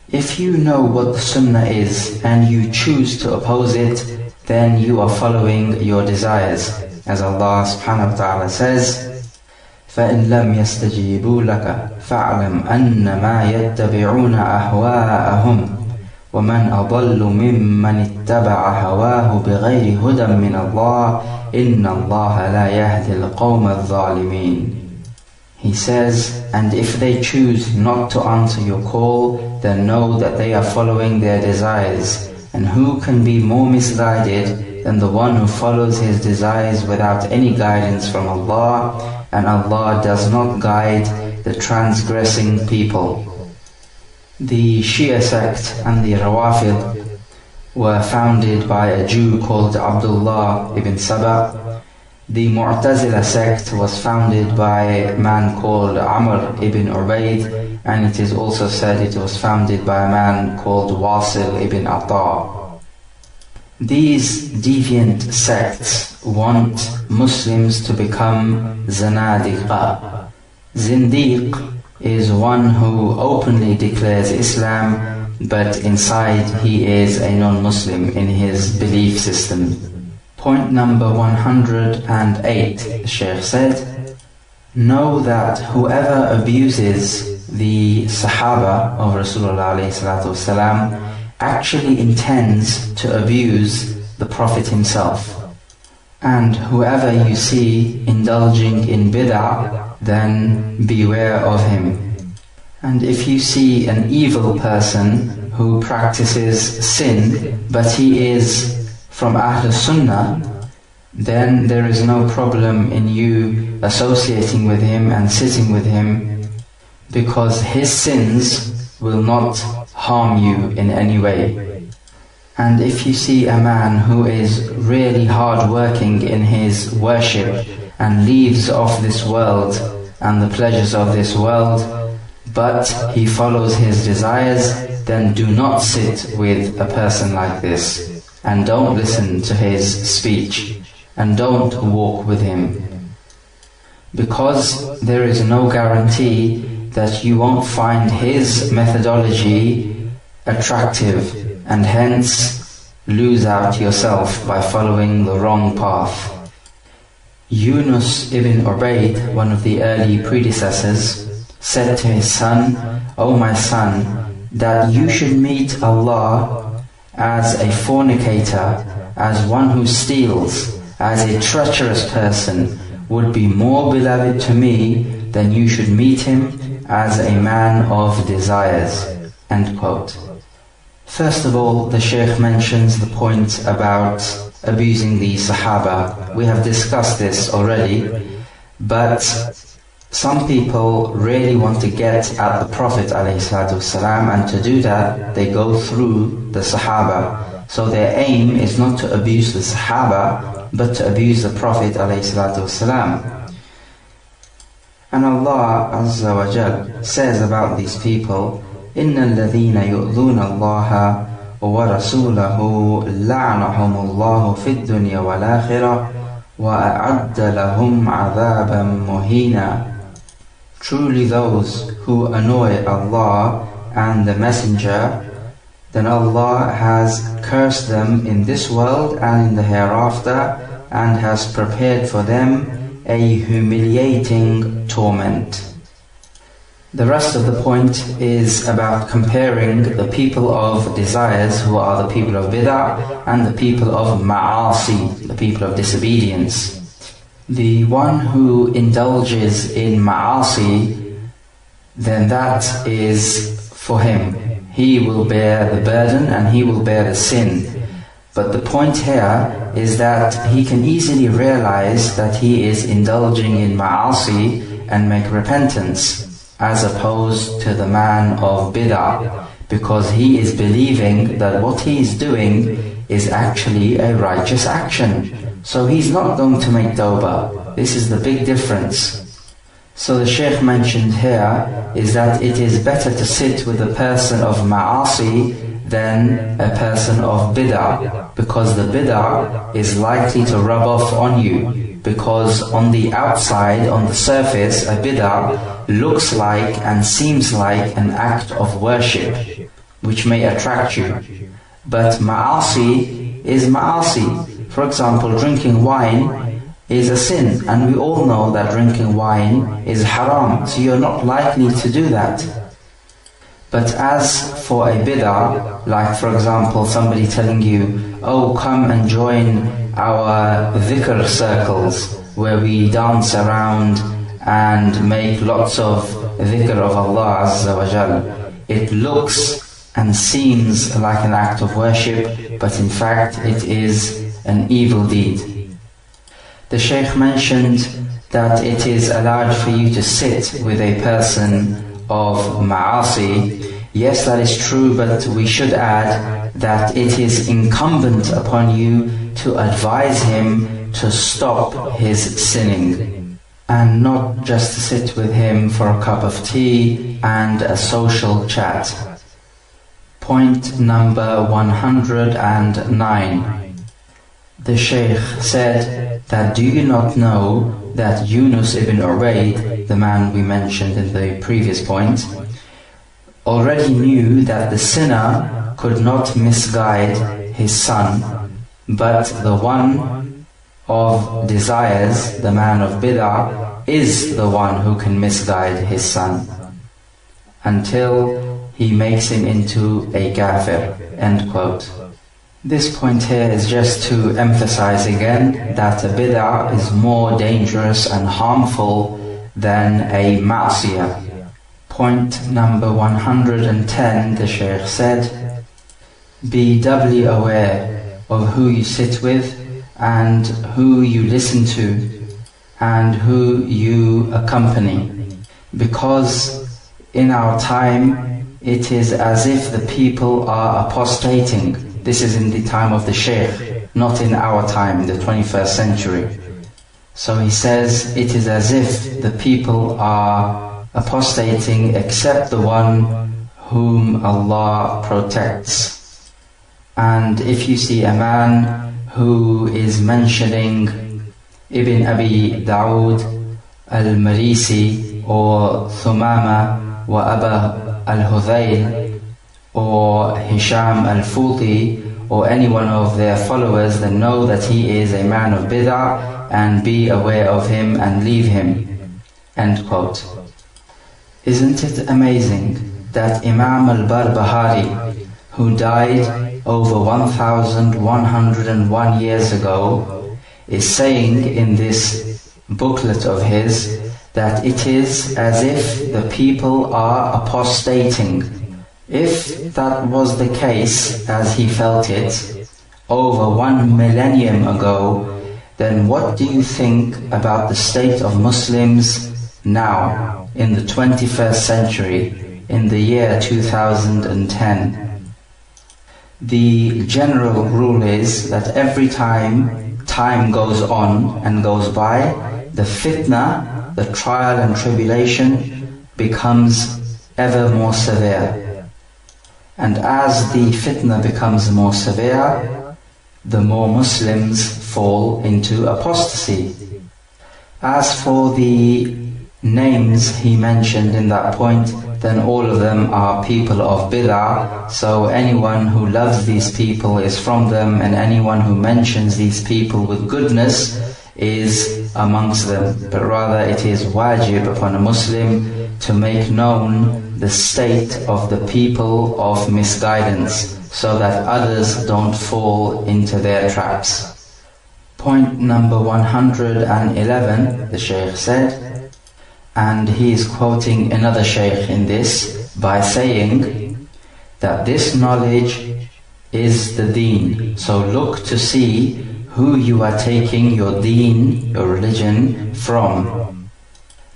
If you know what the Sunnah is and you choose to oppose it, then you are following your desires. As Allah subhanahu wa ta'ala says, فَإِن لَمْ يَسْتَجِيبُوا لَكَ فَاعْلَمْ أَنَّمَا يَتَّبِعُونَ أَهْوَاءَهُمْ وَمَنْ أَضَلُّ مِمَّنِ اتَّبَعَ هَوَاهُ بِغَيْرِ هُدًى مِّنَ اللَّهِ إِنَّ اللَّهَ لَا يَهْدِي الْقَوْمَ الظَّالِمِينَ. He says, and if they choose not to answer your call, then know that they are following their desires. And who can be more misguided than the one who follows his desires without any guidance from Allah? And Allah does not guide the transgressing people. The Shia sect and the Rawafid were founded by a Jew called Abdullah ibn Saba. The Mu'tazila sect was founded by a man called Amr ibn Ubayd, and it is also said it was founded by a man called Wasil ibn Ata. These deviant sects want Muslims to become zanadiqa. Zindiq is one who openly declares Islam, but inside he is a non-Muslim in his belief system. Point number 108, the Shaykh said, know that whoever abuses the Sahaba of Rasulullah ﷺ actually intends to abuse the Prophet himself. And whoever you see indulging in bid'ah, then beware of him. And if you see an evil person who practices sin, but he is from Sharh-us-Sunnah, then there is no problem in you associating with him and sitting with him, because his sins will not harm you in any way. And if you see a man who is really hard working in his worship and leaves off this world and the pleasures of this world, but he follows his desires, then do not sit with a person like this, and don't listen to his speech, and don't walk with him, because there is no guarantee that you won't find his methodology attractive, and hence lose out yourself by following the wrong path. Yunus ibn Ubayd, one of the early predecessors, said to his son, "O my son, that you should meet Allah as a fornicator, as one who steals, as a treacherous person, would be more beloved to me than you should meet him as a man of desires." End quote. First of all, the Shaykh mentions the point about abusing the Sahaba. We have discussed this already, but some people really want to get at the Prophet ﷺ, and to do that they go through the Sahaba. So their aim is not to abuse the Sahaba, but to abuse the Prophet ﷺ. And Allah Azza wa Jal says about these people, إِنَّ الَّذِينَ يُؤْذُونَ اللَّهَ وَرَسُولَهُ لَعْنَهُمُ اللَّهُ فِي الدُّنْيَا وَالْآخِرَةِ وَأَعَدَّ لَهُمْ عَذَابًا مُهِينًا. Truly those who annoy Allah and the Messenger, then Allah has cursed them in this world and in the hereafter, and has prepared for them a humiliating torment. The rest of the point is about comparing the people of desires, who are the people of bid'ah, and the people of ma'asi, the people of disobedience. The one who indulges in ma'asi, then that is for him. He will bear the burden and he will bear the sin. But the point here is that he can easily realize that he is indulging in ma'asi and make repentance, as opposed to the man of bid'ah, because he is believing that what he is doing is actually a righteous action. So he's not going to make tawbah. This is the big difference. So the Shaykh mentioned here is that it is better to sit with a person of ma'asi than a person of bid'ah, because the bid'ah is likely to rub off on you. Because on the outside, on the surface, a bid'ah looks like and seems like an act of worship, which may attract you. But ma'asi is ma'asi. For example, drinking wine is a sin, and we all know that drinking wine is haram, so you're not likely to do that. But as for a bid'ah, like for example somebody telling you, oh, come and join our dhikr circles where we dance around and make lots of dhikr of Allah Azza wa Jal. It looks and seems like an act of worship, but in fact it is an evil deed. The Shaykh mentioned that it is allowed for you to sit with a person of ma'asi. Yes, that is true, but we should add that it is incumbent upon you to advise him to stop his sinning, and not just to sit with him for a cup of tea and a social chat. Point number 109. The Shaykh said that, do you not know that Yunus ibn Ubayd, the man we mentioned in the previous point, already knew that the sinner could not misguide his son, but the one of desires, the man of bid'ah, is the one who can misguide his son, until he makes him into a kafir. End quote. This point here is just to emphasize again that a bid'ah is more dangerous and harmful than a ma'siyah. Point number 110, the Shaykh said, be doubly aware of who you sit with and who you listen to and who you accompany, because in our time it is as if the people are apostating. This is in the time of the Shaykh, not in our time, the 21st century. So he says it is as if the people are apostating except the one whom Allah protects. And if you see a man who is mentioning Ibn Abi Dawood al-Marisi or Thumama wa Aba al-Hudhayl or Hisham al-Futi or any one of their followers, then know that he is a man of bid'ah and be aware of him and leave him. End quote. Isn't it amazing that Imam al-Barbahaari, who died over 1101 years ago, is saying in this booklet of his that it is as if the people are apostating. If that was the case, as he felt it, over 1 millennium ago, then what do you think about the state of Muslims now, in the 21st century, in the year 2010? The general rule is that every time goes on and goes by, the fitna, the trial and tribulation, becomes ever more severe. And as the fitna becomes more severe, the more Muslims fall into apostasy. As for the names he mentioned in that point, then all of them are people of bid'ah, so anyone who loves these people is from them, and anyone who mentions these people with goodness is amongst them. But rather it is wajib upon a Muslim to make known the state of the people of misguidance, so that others don't fall into their traps. Point number 111, the Shaykh said, and he is quoting another Shaykh in this by saying that this knowledge is the deen. So look to see who you are taking your deen, your religion, from.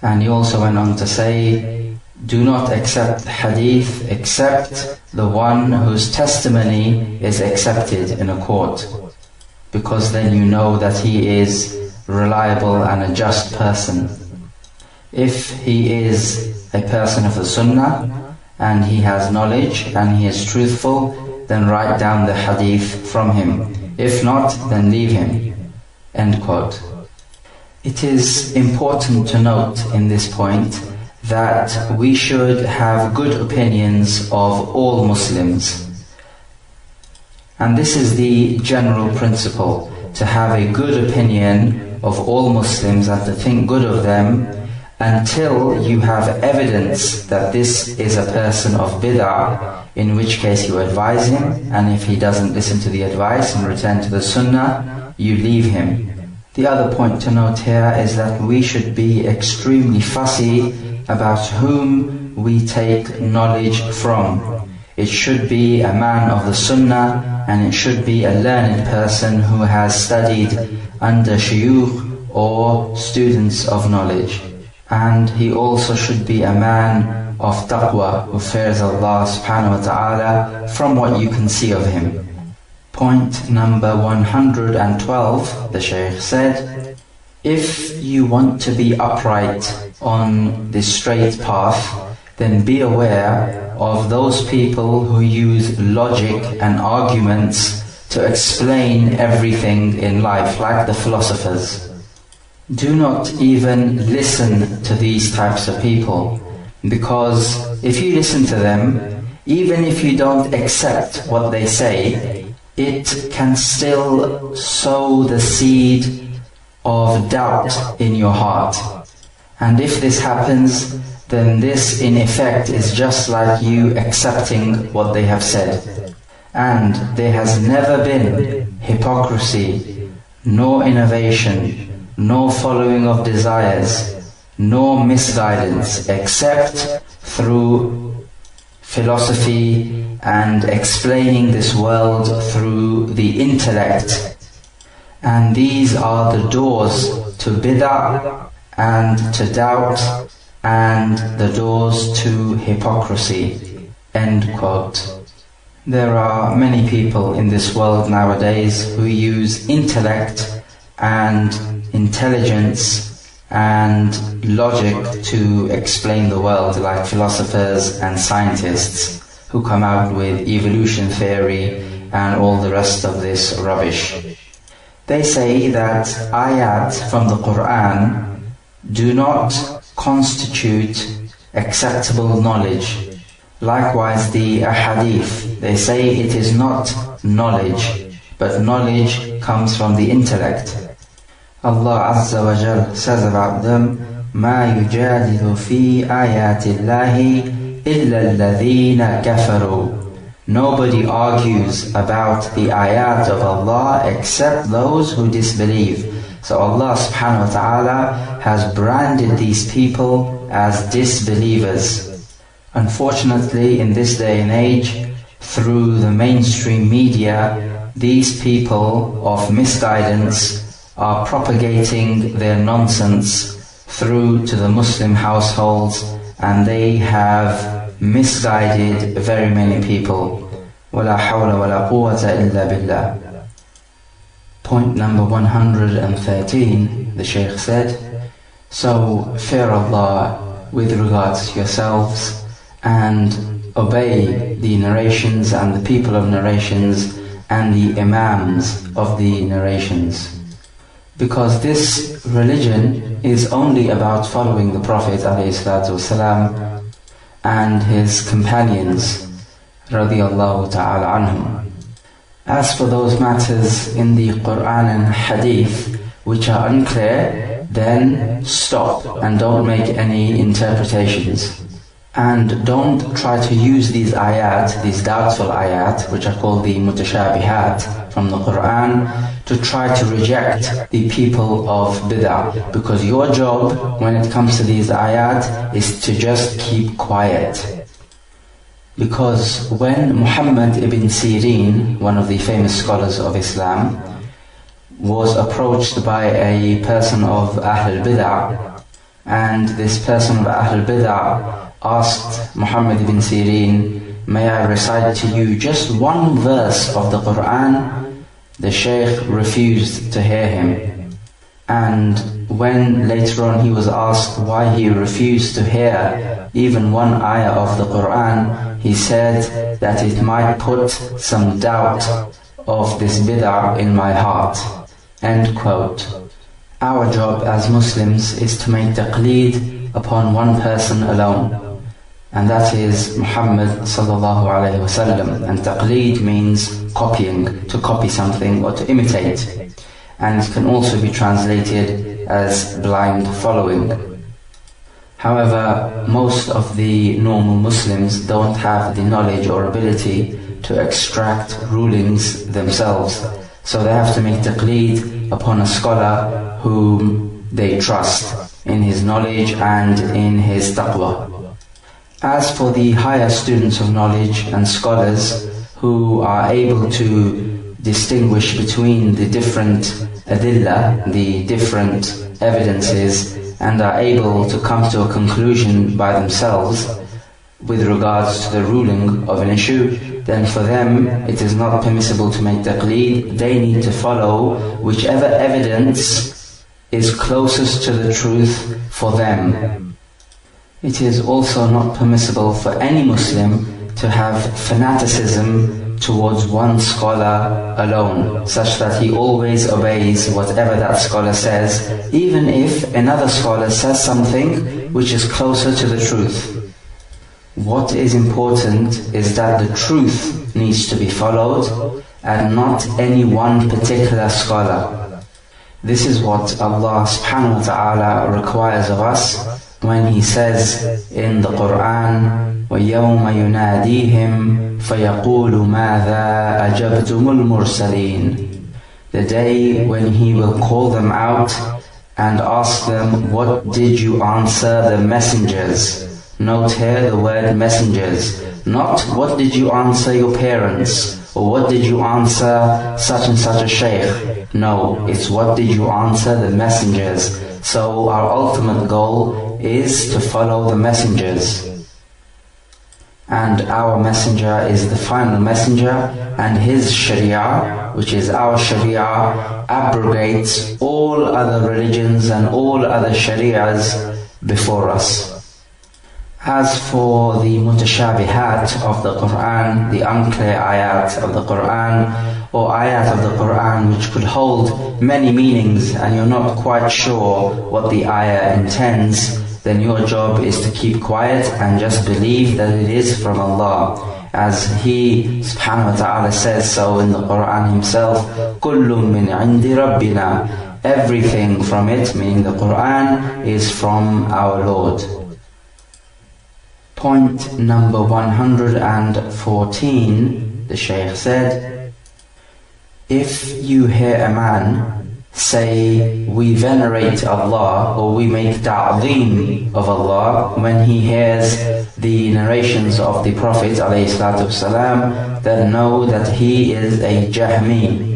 And he also went on to say, do not accept hadith except the one whose testimony is accepted in a court, because then you know that he is reliable and a just person. If he is a person of the Sunnah and he has knowledge and he is truthful, then write down the hadith from him. If not, then leave him. End quote. It is important to note in this point that we should have good opinions of all Muslims. And this is the general principle, to have a good opinion of all Muslims and to think good of them, until you have evidence that this is a person of bid'ah, in which case you advise him, and if he doesn't listen to the advice and return to the sunnah, you leave him. The other point to note here is that we should be extremely fussy about whom we take knowledge from. It should be a man of the sunnah, and it should be a learned person who has studied under shuyukh or students of knowledge. And he also should be a man of taqwa, who fears Allah subhanahu wa ta'ala from what you can see of him. Point number 112, the Shaykh said, if you want to be upright on this straight path, then be aware of those people who use logic and arguments to explain everything in life, like the philosophers. Do not even listen to these types of people, because if you listen to them, even if you don't accept what they say, it can still sow the seed of doubt in your heart. And if this happens, then this in effect is just like you accepting what they have said. And there has never been hypocrisy, nor innovation, nor following of desires, nor misguidance, except through philosophy and explaining this world through the intellect. And these are the doors to bid'ah and to doubt and the doors to hypocrisy. End quote. There are many people in this world nowadays who use intellect and intelligence and logic to explain the world, like philosophers and scientists who come out with evolution theory and all the rest of this rubbish. They say that ayat from the Qur'.aan do not constitute acceptable knowledge. Likewise the ahadith, they say it is not knowledge, but knowledge comes from the intellect. Allah Azza wa Jal says about them, مَا يُجَادِلُ فِي آيَاتِ اللَّهِ إِلَّا الَّذِينَ كَفَرُوا. Nobody argues about the ayat of Allah except those who disbelieve. So Allah subhanahu wa ta'ala has branded these people as disbelievers. Unfortunately, in this day and age, through the mainstream media, these people of misguidance are propagating their nonsense through to the Muslim households, and they have misguided very many people. وَلَا حَوْلَ وَلَا قُوَّةَ إِلَّا بِاللَّهِ. Point number 113, the Shaykh said, so fear Allah with regards to yourselves and obey the narrations and the people of narrations and the imams of the narrations. Because this religion is only about following the Prophet ﷺ and his companions radiyallahu ta'ala anhum. As for those matters in the Qur'an and Hadith which are unclear, then stop and don't make any interpretations. And don't try to use these ayat, these doubtful ayat, which are called the mutashabihat from the Qur'an, to try to reject the people of bid'ah. Because your job when it comes to these ayat is to just keep quiet. Because when Muhammad ibn Sirin, one of the famous scholars of Islam, was approached by a person of Ahl al-Bid'ah, and this person of Ahl al-Bid'ah asked Muhammad ibn Sirin, may I recite to you just one verse of the Qur'an? The Shaykh refused to hear him. And when later on he was asked why he refused to hear even one ayah of the Qur'an, he said that it might put some doubt of this bid'ah in my heart. End quote. Our job as Muslims is to make taqleed upon one person alone, and that is Muhammad sallallahu alayhi wasallam. And taqleed means copying, to copy something or to imitate, and it can also be translated as blind following. However, most of the normal Muslims don't have the knowledge or ability to extract rulings themselves, so they have to make taqleed upon a scholar whom they trust in his knowledge and in his taqwa. As for the higher students of knowledge and scholars who are able to distinguish between the different adillah, the different evidences, and are able to come to a conclusion by themselves with regards to the ruling of an issue, then for them it is not permissible to make taqleed. They need to follow whichever evidence is closest to the truth for them. It is also not permissible for any Muslim to have fanaticism towards one scholar alone, such that he always obeys whatever that scholar says, even if another scholar says something which is closer to the truth. What is important is that the truth needs to be followed and not any one particular scholar. This is what Allah subhanahu wa ta'ala requires of us when He says in the Qur.aan, وَيَوْمَ يُنَادِيهِمْ فَيَقُولُ مَاذَا أَجَبْتُمُ الْمُرْسَلِينَ. The day when He will call them out and ask them, what did you answer the messengers? Note here the word messengers, not what did you answer your parents, or what did you answer such and such a shaykh. No, it's what did you answer the messengers. So our ultimate goal is to follow the messengers. And our messenger is the final messenger, and his sharia, which is our sharia, abrogates all other religions and all other sharias before us. As for the mutashabihat of the Qur'an, the unclear ayat of the Qur'an, or ayat of the Qur'an which could hold many meanings and you're not quite sure what the ayah intends, then your job is to keep quiet and just believe that it is from Allah. As He subhanahu wa ta'ala says so in the Qur'an Himself, كُلٌّ مِّنْ عِنْدِ رَبِّنَا. Everything from it, meaning the Qur'an, is from our Lord. Point number 114, the Shaykh said, if you hear a man say, we venerate Allah, or we make ta'zeem of Allah, when he hears the narrations of the Prophet ﷺ, then know that he is a Jahmi.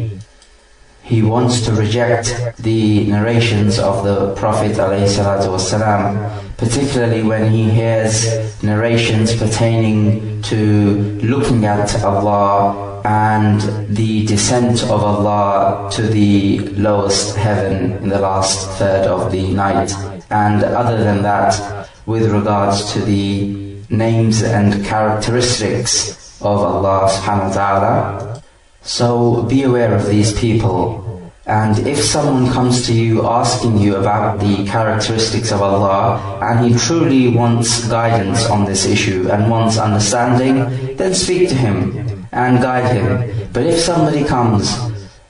He wants to reject the narrations of the Prophet ﷺ, particularly when he hears narrations pertaining to looking at Allah and the descent of Allah to the lowest heaven in the last third of the night, and other than that, with regards to the names and characteristics of Allah subhanahu wa ta'ala. So be aware of these people. And if someone comes to you asking you about the characteristics of Allah, and he truly wants guidance on this issue and wants understanding, then speak to him and guide him. But if somebody comes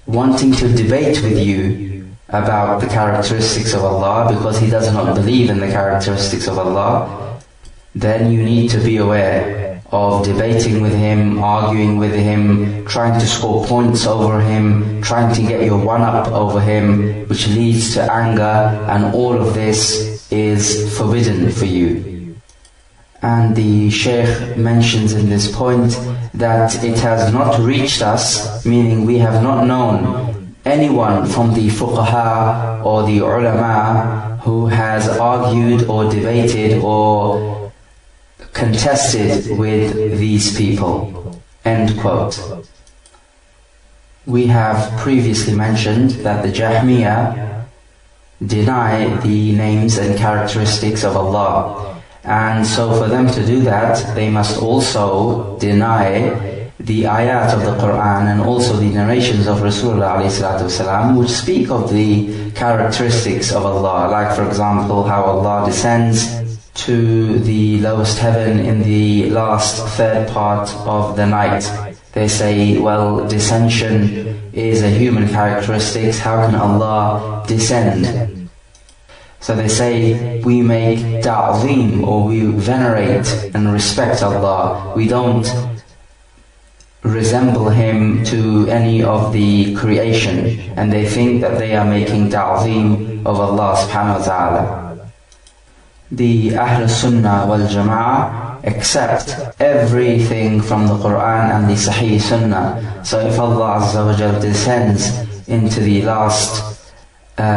wanting to debate with you about the characteristics of Allah because he does not believe in the characteristics of Allah, then you need to be aware of debating with him, arguing with him, trying to score points over him, trying to get your one-up over him, which leads to anger, and all of this is forbidden for you. And the Shaykh mentions in this point that it has not reached us, meaning we have not known anyone from the fuqaha or the ulama who has argued or debated or contested with these people. End quote. We have previously mentioned that the Jahmiyyah deny the names and characteristics of Allah. And so for them to do that, they must also deny the ayat of the Qur'an and also the narrations of Rasulullah ﷺ, which speak of the characteristics of Allah, like for example how Allah descends to the lowest heaven in the last third part of the night. They say, well, descension is a human characteristic, how can Allah descend? So they say we make ta'zeem, or we venerate and respect Allah. We don't resemble Him to any of the creation, and they think that they are making ta'zeem of Allah subhanahu wa ta'ala. The Ahl-Sunnah wal Jama'ah accept everything from the Qur'an and the Sahih Sunnah. So if Allah Azza wa Jal descends into the last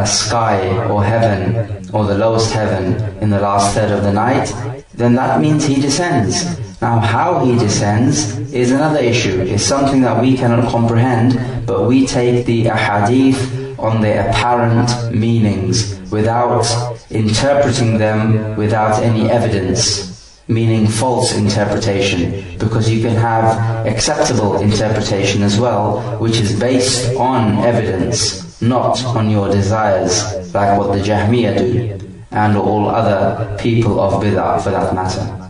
sky or heaven, or the lowest heaven in the last third of the night, then that means He descends. Now how He descends is another issue. It's something that we cannot comprehend, but we take the ahadith on their apparent meanings without interpreting them without any evidence, meaning false interpretation, because you can have acceptable interpretation as well, which is based on evidence, not on your desires, like what the Jahmiyyah do, and all other people of bid'ah for that matter.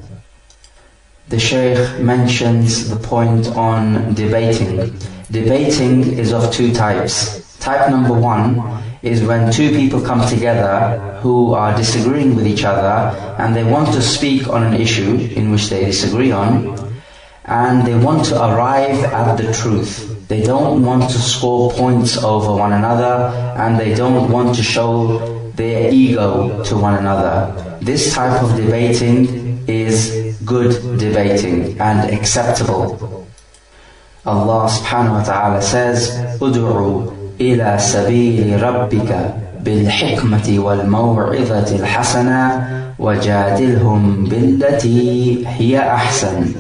The Shaykh mentions the point on debating. Debating is of two types. Type number one is when two people come together who are disagreeing with each other, and they want to speak on an issue in which they disagree on, and they want to arrive at the truth. They don't want to score points over one another, and they don't want to show their ego to one another. This type of debating is good debating and acceptable. Allah subhanahu wa ta'ala says, "Ud'u ila sabili rabbika bil-hikmati wal-maw'idhati al-hasana wajadilhum billati hiya ahsan."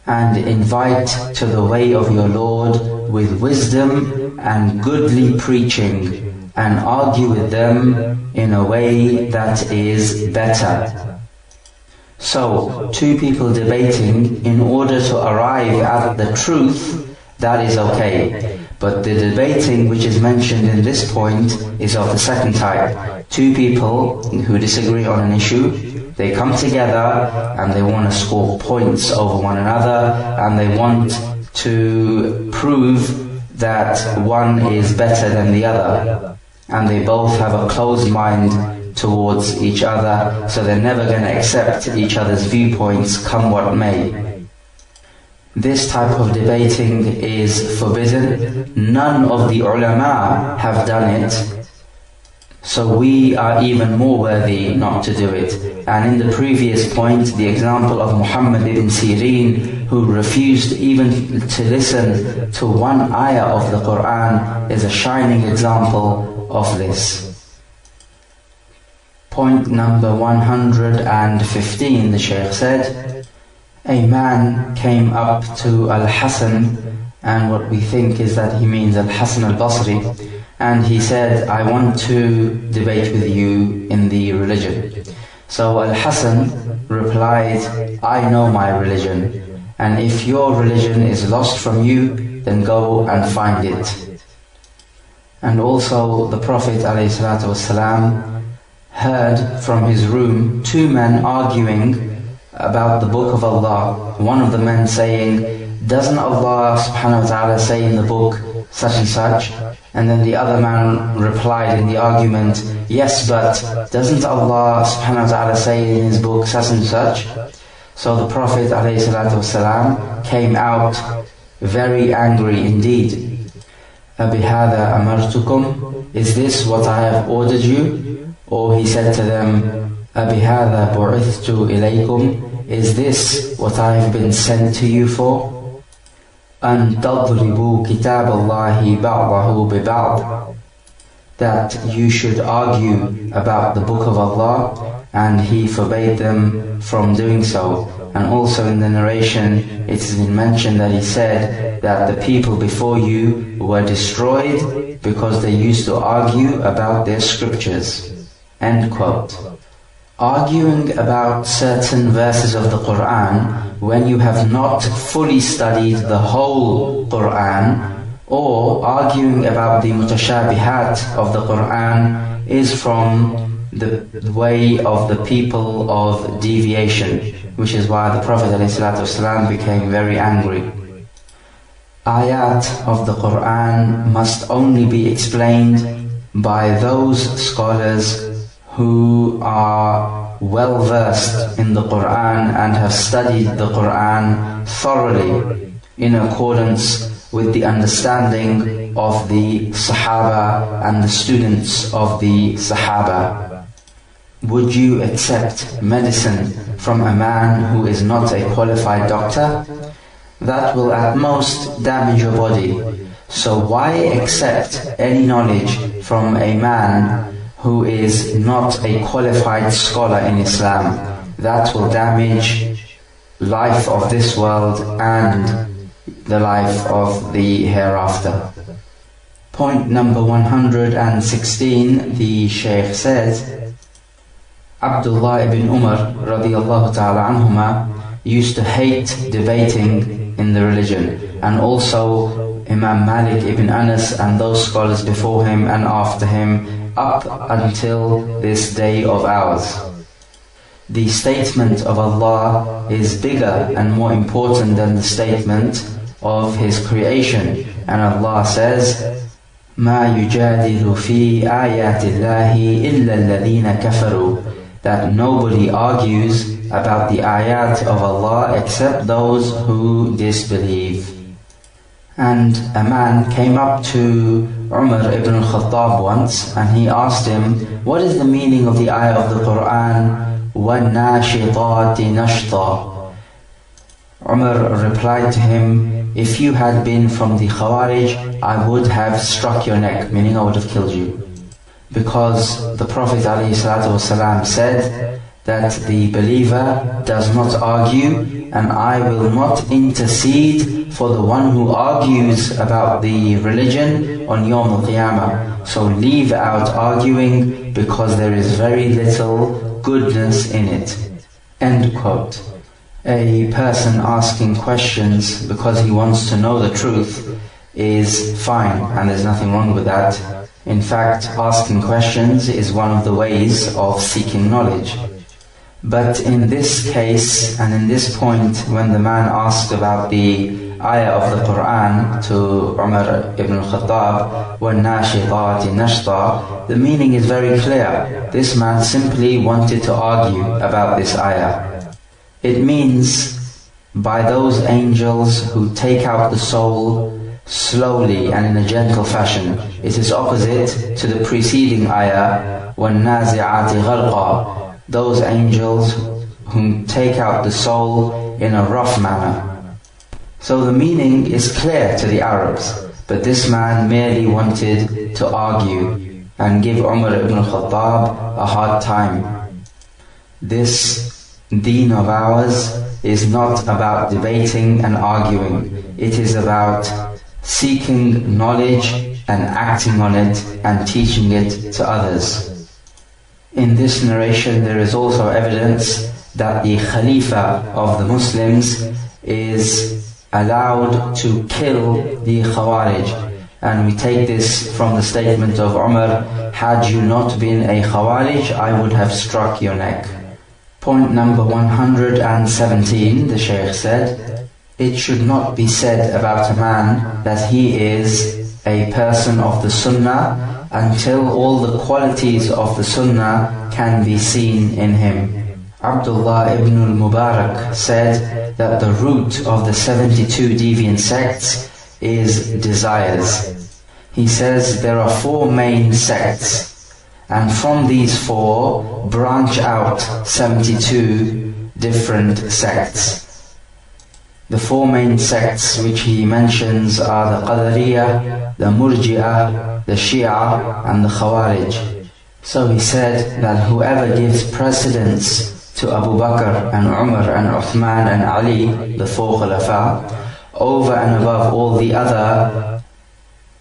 And invite to the way of your Lord with wisdom and goodly preaching, and argue with them in a way that is better. So, two people debating in order to arrive at the truth, that is okay. But the debating which is mentioned in this point is of the second type. Two people who disagree on an issue, they come together and they want to score points over one another, and they want to prove that one is better than the other. And they both have a closed mind towards each other, so they're never going to accept each other's viewpoints, come what may. This type of debating is forbidden. None of the ulama have done it, so we are even more worthy not to do it. And in the previous point, the example of Muhammad ibn Sirin, who refused even to listen to one ayah of the Qur'an, is a shining example of this. Point number 115, the Shaykh said, a man came up to al-Hasan, and what we think is that he means al-Hasan al-Basri, and he said, I want to debate with you in the religion. So al-Hasan replied, I know my religion, and if your religion is lost from you, then go and find it. And also the Prophet ﷺ heard from his room two men arguing about the book of Allah. One of the men saying, doesn't Allah subhanahu wa ta'ala say in the book such and such? And then the other man replied in the argument, yes, but doesn't Allah subhanahu wa ta'ala say in his book such and such? So the Prophet ﷺ came out very angry indeed. أَبِهَذَا أَمَرْتُكُمْ, is this what I have ordered you? Or he said to them, أَبِهَذَا بُعِثْتُ إِلَيْكُمْ, is this what I have been sent to you for? أَن تَضْرِبُوا كِتَابَ اللَّهِ بَعْضَهُ بِبَعْضٍ, that you should argue about the book of Allah, and he forbade them from doing so. And also in the narration it has been mentioned that he said that the people before you were destroyed because they used to argue about their scriptures. End quote. Arguing about certain verses of the Qur'an when you have not fully studied the whole Qur'an, or arguing about the mutashabihat of the Qur'an, is from the way of the people of deviation, which is why the Prophet ﷺ became very angry. Ayat of the Qur'an must only be explained by those scholars who are well versed in the Qur'an and have studied the Qur'an thoroughly in accordance with the understanding of the Sahaba and the students of the Sahaba. Would you accept medicine from a man who is not a qualified doctor? That will at most damage your body. So why accept any knowledge from a man who is not a qualified scholar in Islam? That will damage life of this world and the life of the hereafter. Point number 116, the Shaykh says, Abdullah ibn Umar radiyallahu ta'ala anhuma used to hate debating in the religion, and also Imam Malik ibn Anas and those scholars before him and after him up until this day of ours. The statement of Allah is bigger and more important than the statement of His creation, and Allah says, مَا يُجَادِلُ فِي آيَاتِ اللَّهِ إِلَّا الَّذِينَ كَفَرُوا, that nobody argues about the ayat of Allah except those who disbelieve. And a man came up to Umar ibn al-Khattab once and he asked him, what is the meaning of the ayah of the Qur'an, وَالنَّاشِطَاتِ نَشْطًا? Umar replied to him, if you had been from the Khawarij, I would have struck your neck, meaning I would have killed you. Because the Prophet ﷺ said that the believer does not argue, and I will not intercede for the one who argues about the religion on Yawm al-Qiyamah. So leave out arguing, because there is very little goodness in it. End quote. A person asking questions because he wants to know the truth is fine, and there's nothing wrong with that. In fact, asking questions is one of the ways of seeking knowledge. But in this case, and in this point, when the man asked about the ayah of the Qur'an to Umar ibn al-Khattab, وَالنَّاشِطَاتِ نَشْطًا, the meaning is very clear. This man simply wanted to argue about this ayah. It means by those angels who take out the soul slowly and in a gentle fashion. It is opposite to the preceding ayah, وَالنَّازِعَاتِ غَرْقًا, those angels who take out the soul in a rough manner. So the meaning is clear to the Arabs, but this man merely wanted to argue and give Umar ibn al-Khattab a hard time. This deen of ours is not about debating and arguing. It is about seeking knowledge and acting on it and teaching it to others. In this narration there is also evidence that the Khalifa of the Muslims is allowed to kill the Khawarij, and we take this from the statement of Umar, had you not been a Khawarij, I would have struck your neck. Point number 117, the Shaykh said, it should not be said about a man that he is a person of the Sunnah until all the qualities of the Sunnah can be seen in him. Abdullah ibn al-Mubarak said that the root of the 72 deviant sects is desires. He says there are 4 main sects, and from these 4 branch out 72 different sects. The 4 main sects which he mentions are the Qadariyah, the Murji'ah, the Shia and the Khawarij. So he said that whoever gives precedence to Abu Bakr and Umar and Uthman and Ali, the 4 Khulafa, over and above all the other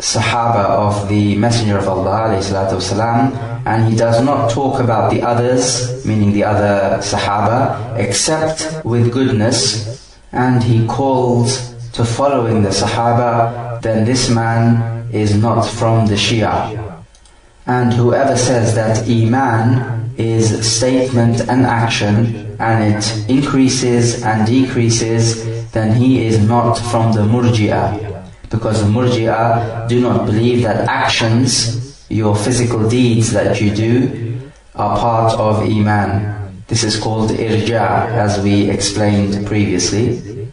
Sahaba of the Messenger of Allah ﷺ, and he does not talk about the others, meaning the other Sahaba, except with goodness, and he calls to following the Sahaba, then this man is not from the Shia. And whoever says that Iman is statement and action, and it increases and decreases, then he is not from the Murji'ah. Because the Murji'ah do not believe that actions, your physical deeds that you do, are part of iman. This is called irja, as we explained previously.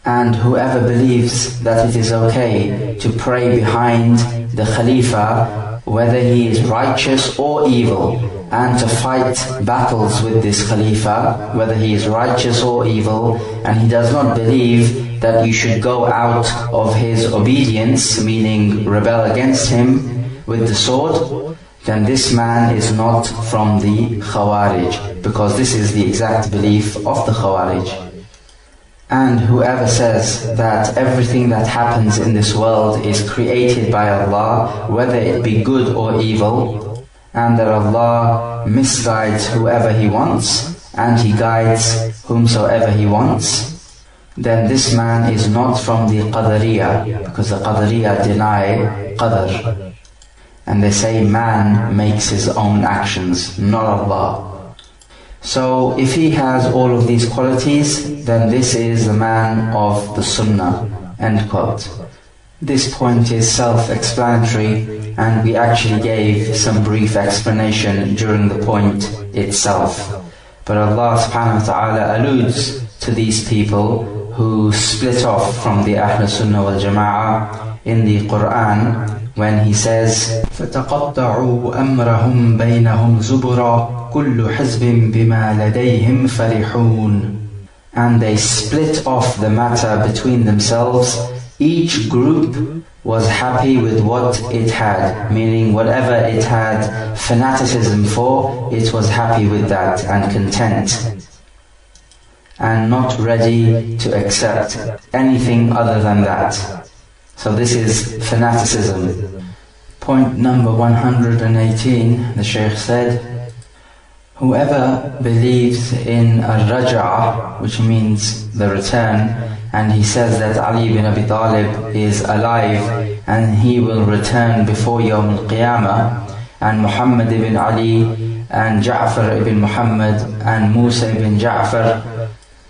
And whoever believes that it is okay to pray behind the Khalifa, whether he is righteous or evil, and to fight battles with this Khalifa, whether he is righteous or evil, and he does not believe that you should go out of his obedience, meaning rebel against him with the sword, then this man is not from the Khawarij, because this is the exact belief of the Khawarij. And whoever says that everything that happens in this world is created by Allah, whether it be good or evil, and that Allah misguides whoever He wants, and He guides whomsoever He wants, then this man is not from the Qadariyah, because the Qadariyah deny Qadr. And they say man makes his own actions, not Allah. So if he has all of these qualities, then this is the man of the Sunnah. End quote. This point is self-explanatory, and we actually gave some brief explanation during the point itself. But Allah subhanahu wa ta'ala alludes to these people who split off from the Ahl-Sunnah wal Jama'ah in the Qur.aan, when He says, فَتَقَطَّعُوا أَمْرَهُمْ بَيْنَهُمْ زُبُرًا كُلُّ حِزْبٍ بِمَا لَدَيْهِمْ فَرِحُونَ. And they split off the matter between themselves. Each group was happy with what it had, meaning whatever it had fanaticism for, it was happy with that and content, and not ready to accept anything other than that. So this is fanaticism. Point number 118, the Shaykh said, whoever believes in al-Raj'ah, which means the return, and he says that Ali ibn Abi Talib is alive and he will return before Yawm al-Qiyamah, and Muhammad ibn Ali and Ja'far ibn Muhammad and Musa ibn Ja'far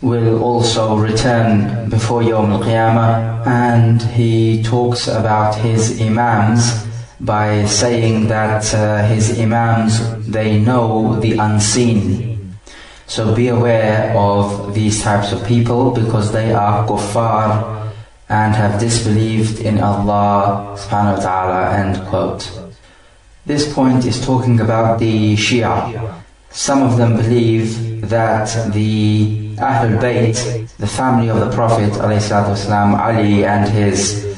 will also return before Yawm al-Qiyamah, and he talks about his imams by saying that his imams, they know the unseen. So be aware of these types of people, because they are kuffar and have disbelieved in Allah subhanahu wa ta'ala. End quote. This point is talking about the Shia. Some of them believe that the Ahlul Bayt, the family of the Prophet ﷺ, Ali and his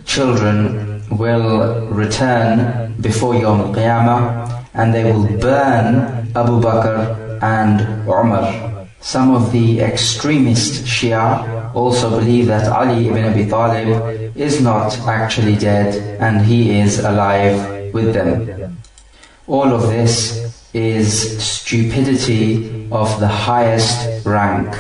children, will return before Yawm al-Qiyamah, and they will burn Abu Bakr and Umar. Some of the extremist Shia also believe that Ali ibn Abi Talib is not actually dead and he is alive with them. All of this is stupidity of the highest rank.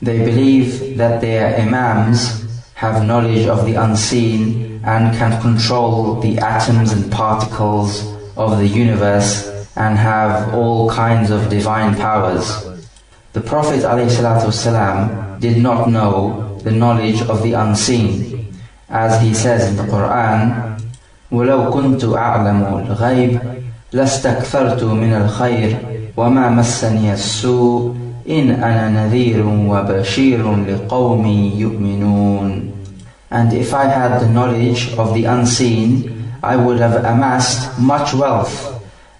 They believe that their imams have knowledge of the unseen and can control the atoms and particles of the universe and have all kinds of divine powers. The Prophet ﷺ did not know the knowledge of the unseen, as he says in the Qur.aan, وَلَوْ كُنْتُ أَعْلَمُ الْغَيْبِ لَاسْتَكْثَرْتُ مِنَ الْخَيْرِ وَمَا مَسَّنِيَ السُّوءُ إِنْ أَنَا نَذِيرٌ وَبَشِيرٌ لِقَوْمٍ يُؤْمِنُونَ. And if I had the knowledge of the unseen, I would have amassed much wealth,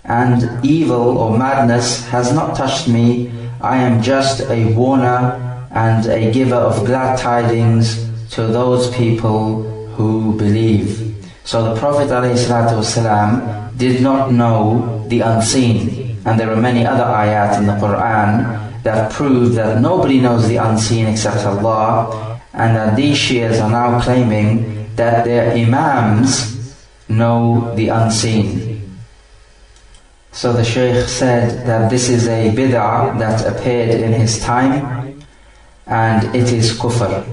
and evil or madness has not touched me. I am just a warner and a giver of glad tidings to those people who believe. So the Prophet ﷺ did not know the unseen, and there are many other ayat in the Qur'an that prove that nobody knows the unseen except Allah, and that these Shias are now claiming that their imams know the unseen. So the Shaykh said that this is a bid'ah that appeared in his time, and it is kufr.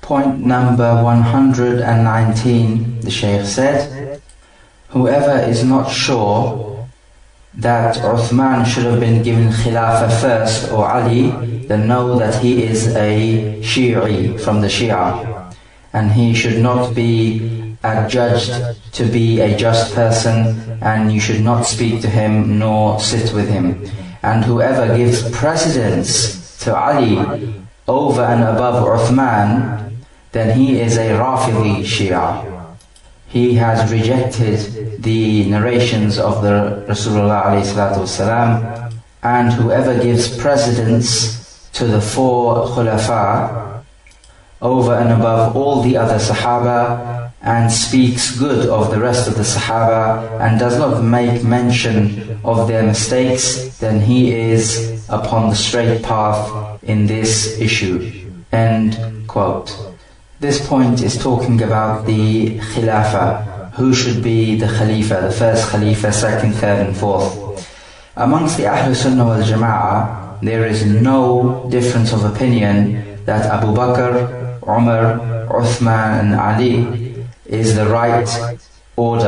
Point number 119, the Shaykh said, whoever is not sure that Uthman should have been given Khilafah first, or Ali, then know that he is a Shi'i from the Shia, and he should not be adjudged to be a just person, and you should not speak to him nor sit with him. And whoever gives precedence to Ali over and above Uthman, then he is a Rafidi Shia. He has rejected the narrations of the Rasulullah ﷺ, and whoever gives precedence to the four Khulafa over and above all the other Sahaba, and speaks good of the rest of the Sahaba, and does not make mention of their mistakes, then he is upon the straight path in this issue. End quote. This point is talking about the Khilafah, who should be the Khalifa, the first Khalifa, second, third and fourth. Amongst the Ahl-Sunnah wal Jama'ah, there is no difference of opinion that Abu Bakr, Umar, Uthman and Ali is the right order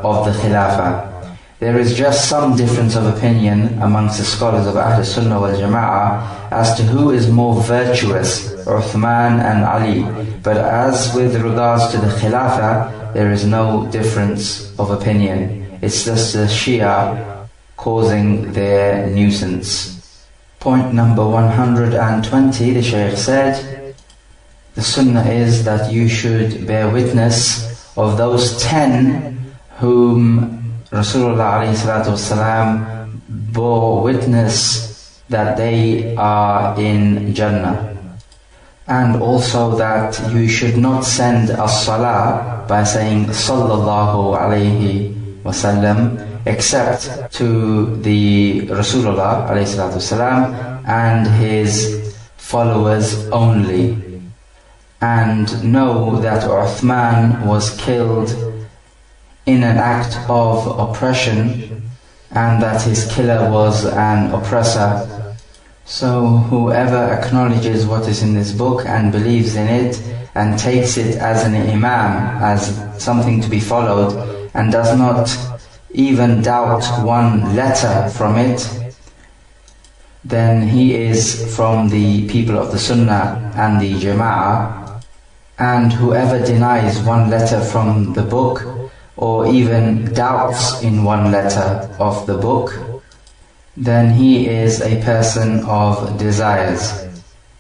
of the Khilafah. There is just some difference of opinion amongst the scholars of Ahl-Sunnah wal Jama'ah as to who is more virtuous, Uthman and Ali. But as with regards to the Khilafah, there is no difference of opinion. It's just the Shia causing their nuisance. Point number 120, the Shaykh said, the Sunnah is that you should bear witness of those 10 whom Rasulullah ﷺ bore witness that they are in Jannah. And also that you should not send as-salah by saying Sallallahu Alaihi Wasallam except to the Rasulullah ﷺ and his followers only. And know that Uthman was killed in an act of oppression, and that his killer was an oppressor. So whoever acknowledges what is in this book and believes in it and takes it as an imam, as something to be followed, and does not even doubt one letter from it, then he is from the people of the Sunnah and the Jama'ah. And whoever denies one letter from the book, or even doubts in one letter of the book, then he is a person of desires.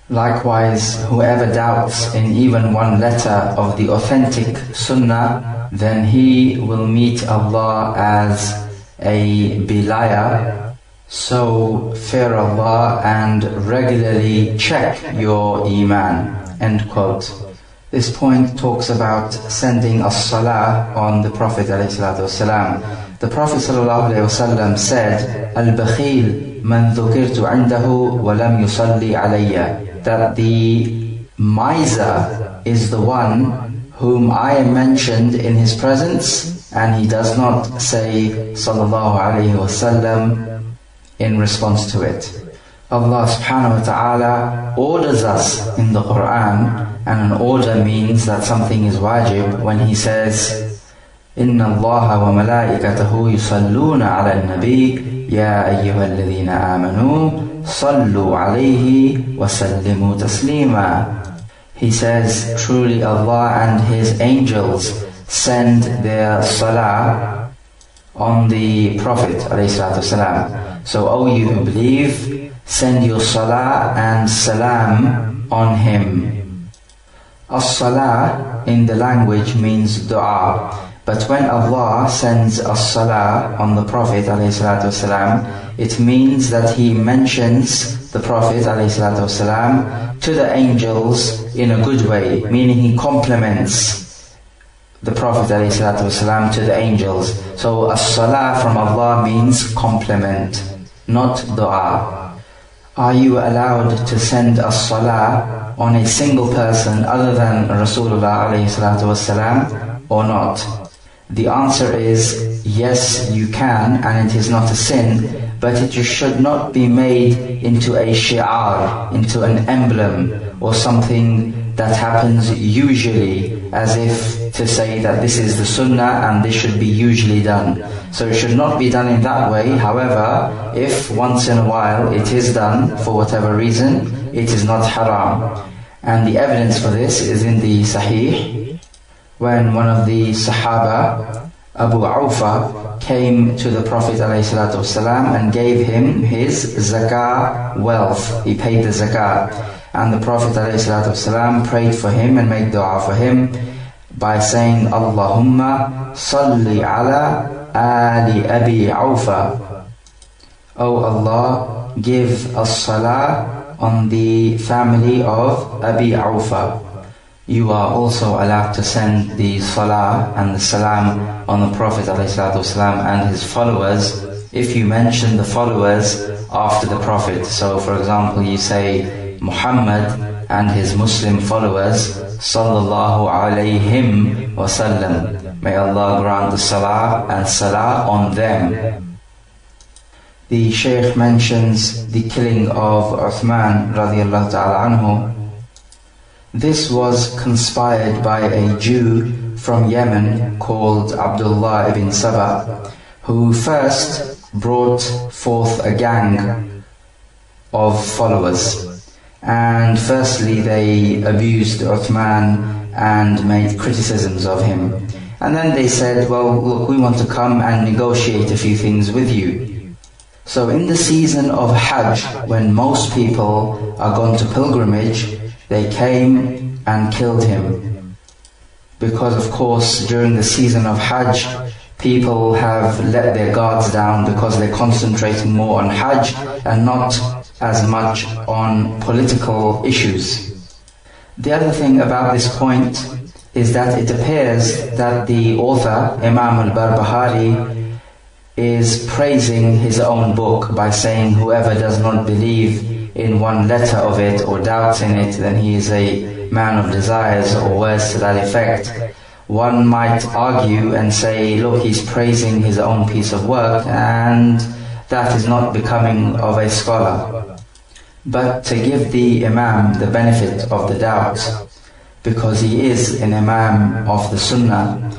Likewise, whoever doubts in even one letter of the authentic Sunnah, then he will meet Allah as a beliar. So fear Allah and regularly check your iman. End quote. This point talks about sending as-salah on the Prophet ﷺ. The Prophet ﷺ said, Al-Bakhil man dhukirtu indahu wa lam yusalli alayya, that the miser is the one whom I am mentioned in his presence and he does not say Sallallahu Alaihi Wasallam in response to it. Allah subhanahu wa ta'ala orders us in the Qur.aan, and an order means that something is wajib when He says, Inna Allaha wa malaikatahu yusalluna ala al-nabi ya ayyuhalladhina amanu sallu alayhi wa sallimu taslima. He says, truly Allah and His angels send their salah on the Prophet ﷺ. So, O you who believe, send your salah and salam on him. As-salah in the language means dua, but when Allah sends as-salah on the Prophet ﷺ, it means that He mentions the Prophet ﷺ to the angels in a good way, meaning He compliments the Prophet ﷺ to the angels. So as-salah from Allah means compliment, not dua. Are you allowed to send as-salah on a single person other than Rasulullah ﷺ or not? The answer is yes, you can, and it is not a sin, but it should not be made into a shi'ar, into an emblem or something that happens usually, as if to say that this is the sunnah and this should be usually done. So it should not be done in that way. However, if once in a while it is done for whatever reason, it is not haram. And the evidence for this is in the Sahih, when one of the Sahaba, Abu Awfa, came to the Prophet ﷺ and gave him his zakah wealth. He paid the zakah. And the Prophet ﷺ prayed for him and made dua for him by saying, Allahumma salli ala Ali Abi Awfa. O Allah, give as-salah on the family of Abi Awfa. You are also allowed to send the salah and the salam on the Prophet ﷺ and his followers if you mention the followers after the Prophet. So for example, you say Muhammad and his Muslim followers, sallallahu alayhim wa sallam. May Allah grant the salah and salah on them. The Shaykh mentions the killing of Uthman radiallahu ta'ala anhu. This was conspired by a Jew from Yemen called Abdullah ibn Saba, who first brought forth a gang of followers. And firstly they abused Uthman and made criticisms of him. And then they said, well, look, we want to come and negotiate a few things with you. So in the season of Hajj, when most people are gone to pilgrimage, they came and killed him. Because of course during the season of Hajj, people have let their guards down because they're concentrating more on Hajj and not as much on political issues. The other thing about this point is that it appears that the author, Imam al-Barbahaari, is praising his own book by saying whoever does not believe in one letter of it or doubts in it, then he is a man of desires, or words to that effect. One might argue and say, look, he's praising his own piece of work, and that is not becoming of a scholar. But to give the Imam the benefit of the doubt, because he is an Imam of the Sunnah,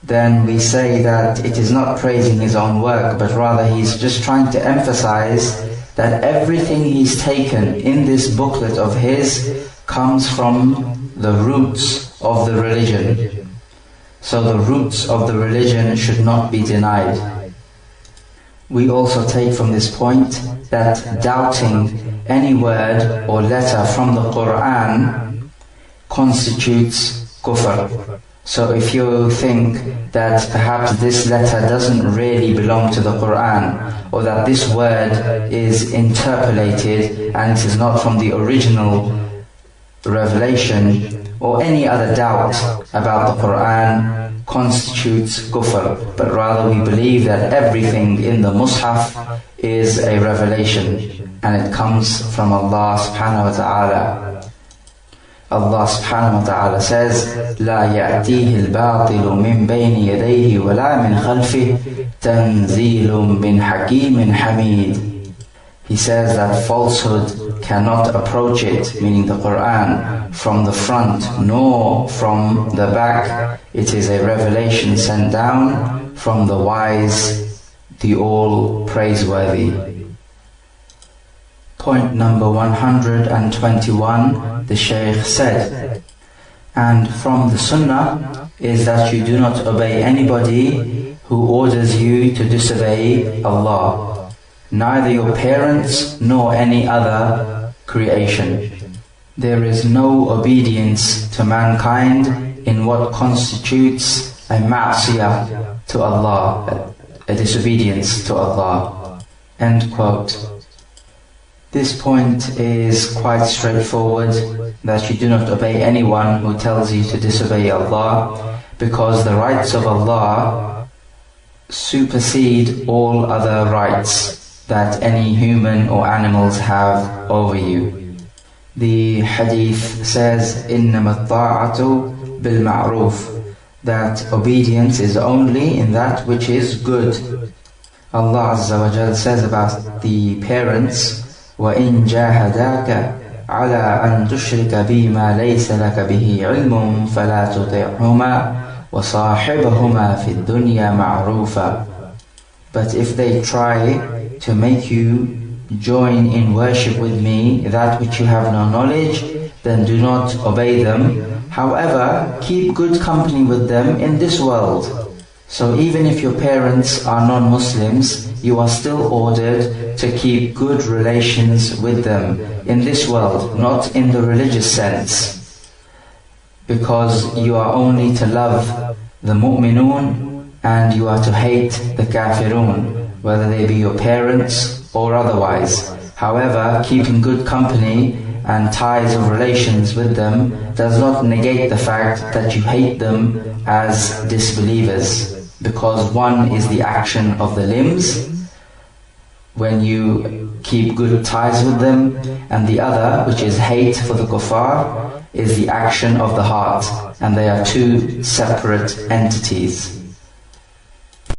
then we say that it is not praising his own work, but rather he's just trying to emphasize that everything he's taken in this booklet of his comes from the roots of the religion. So the roots of the religion should not be denied. We also take from this point that doubting any word or letter from the Qur'.aan constitutes kufr. So if you think that perhaps this letter doesn't really belong to the Qur'an, or that this word is interpolated and it is not from the original revelation, or any other doubt about the Qur'an constitutes kufr, but rather we believe that everything in the Mus'haf is a revelation and it comes from Allah subhanahu wa ta'ala. Allah subhanahu wa ta'ala says, لا يأتيه الباطل من بين يديه ولا من خلفه تنزيل من حكيم حميد. He says that falsehood cannot approach it, meaning the Qur'an, from the front nor from the back. It is a revelation sent down from the wise, the all praiseworthy. Point number 121, the Shaykh said, and from the Sunnah is that you do not obey anybody who orders you to disobey Allah, neither your parents nor any other creation. There is no obedience to mankind in what constitutes a ma'siyah to Allah, a disobedience to Allah. End quote. This point is quite straightforward, that you do not obey anyone who tells you to disobey Allah, because the rights of Allah supersede all other rights that any human or animals have over you. The hadith says, إِنَّمَا الطَّاعَةُ بِالْمَعْرُوفِ, that obedience is only in that which is good. Allah Azza wa Jal says about the parents, وَإِن جَاهَدَاكَ عَلَىٰ أَن تُشْرِكَ بِي مَا لَيْسَ لَكَ بِهِ عِلْمٌ فَلَا تُطِعْهُمَا وَصَاحِبْهُمَا فِي الدُّنْيَا مَعْرُوفًا. But if they try to make you join in worship with me that which you have no knowledge, then do not obey them. However, keep good company with them in this world. So even if your parents are non-Muslims, you are still ordered to keep good relations with them in this world, not in the religious sense. Because you are only to love the mu'minun and you are to hate the kafirun, whether they be your parents or otherwise. However, keeping good company and ties of relations with them does not negate the fact that you hate them as disbelievers, because one is the action of the limbs when you keep good ties with them, and the other, which is hate for the kuffar, is the action of the heart, and they are two separate entities.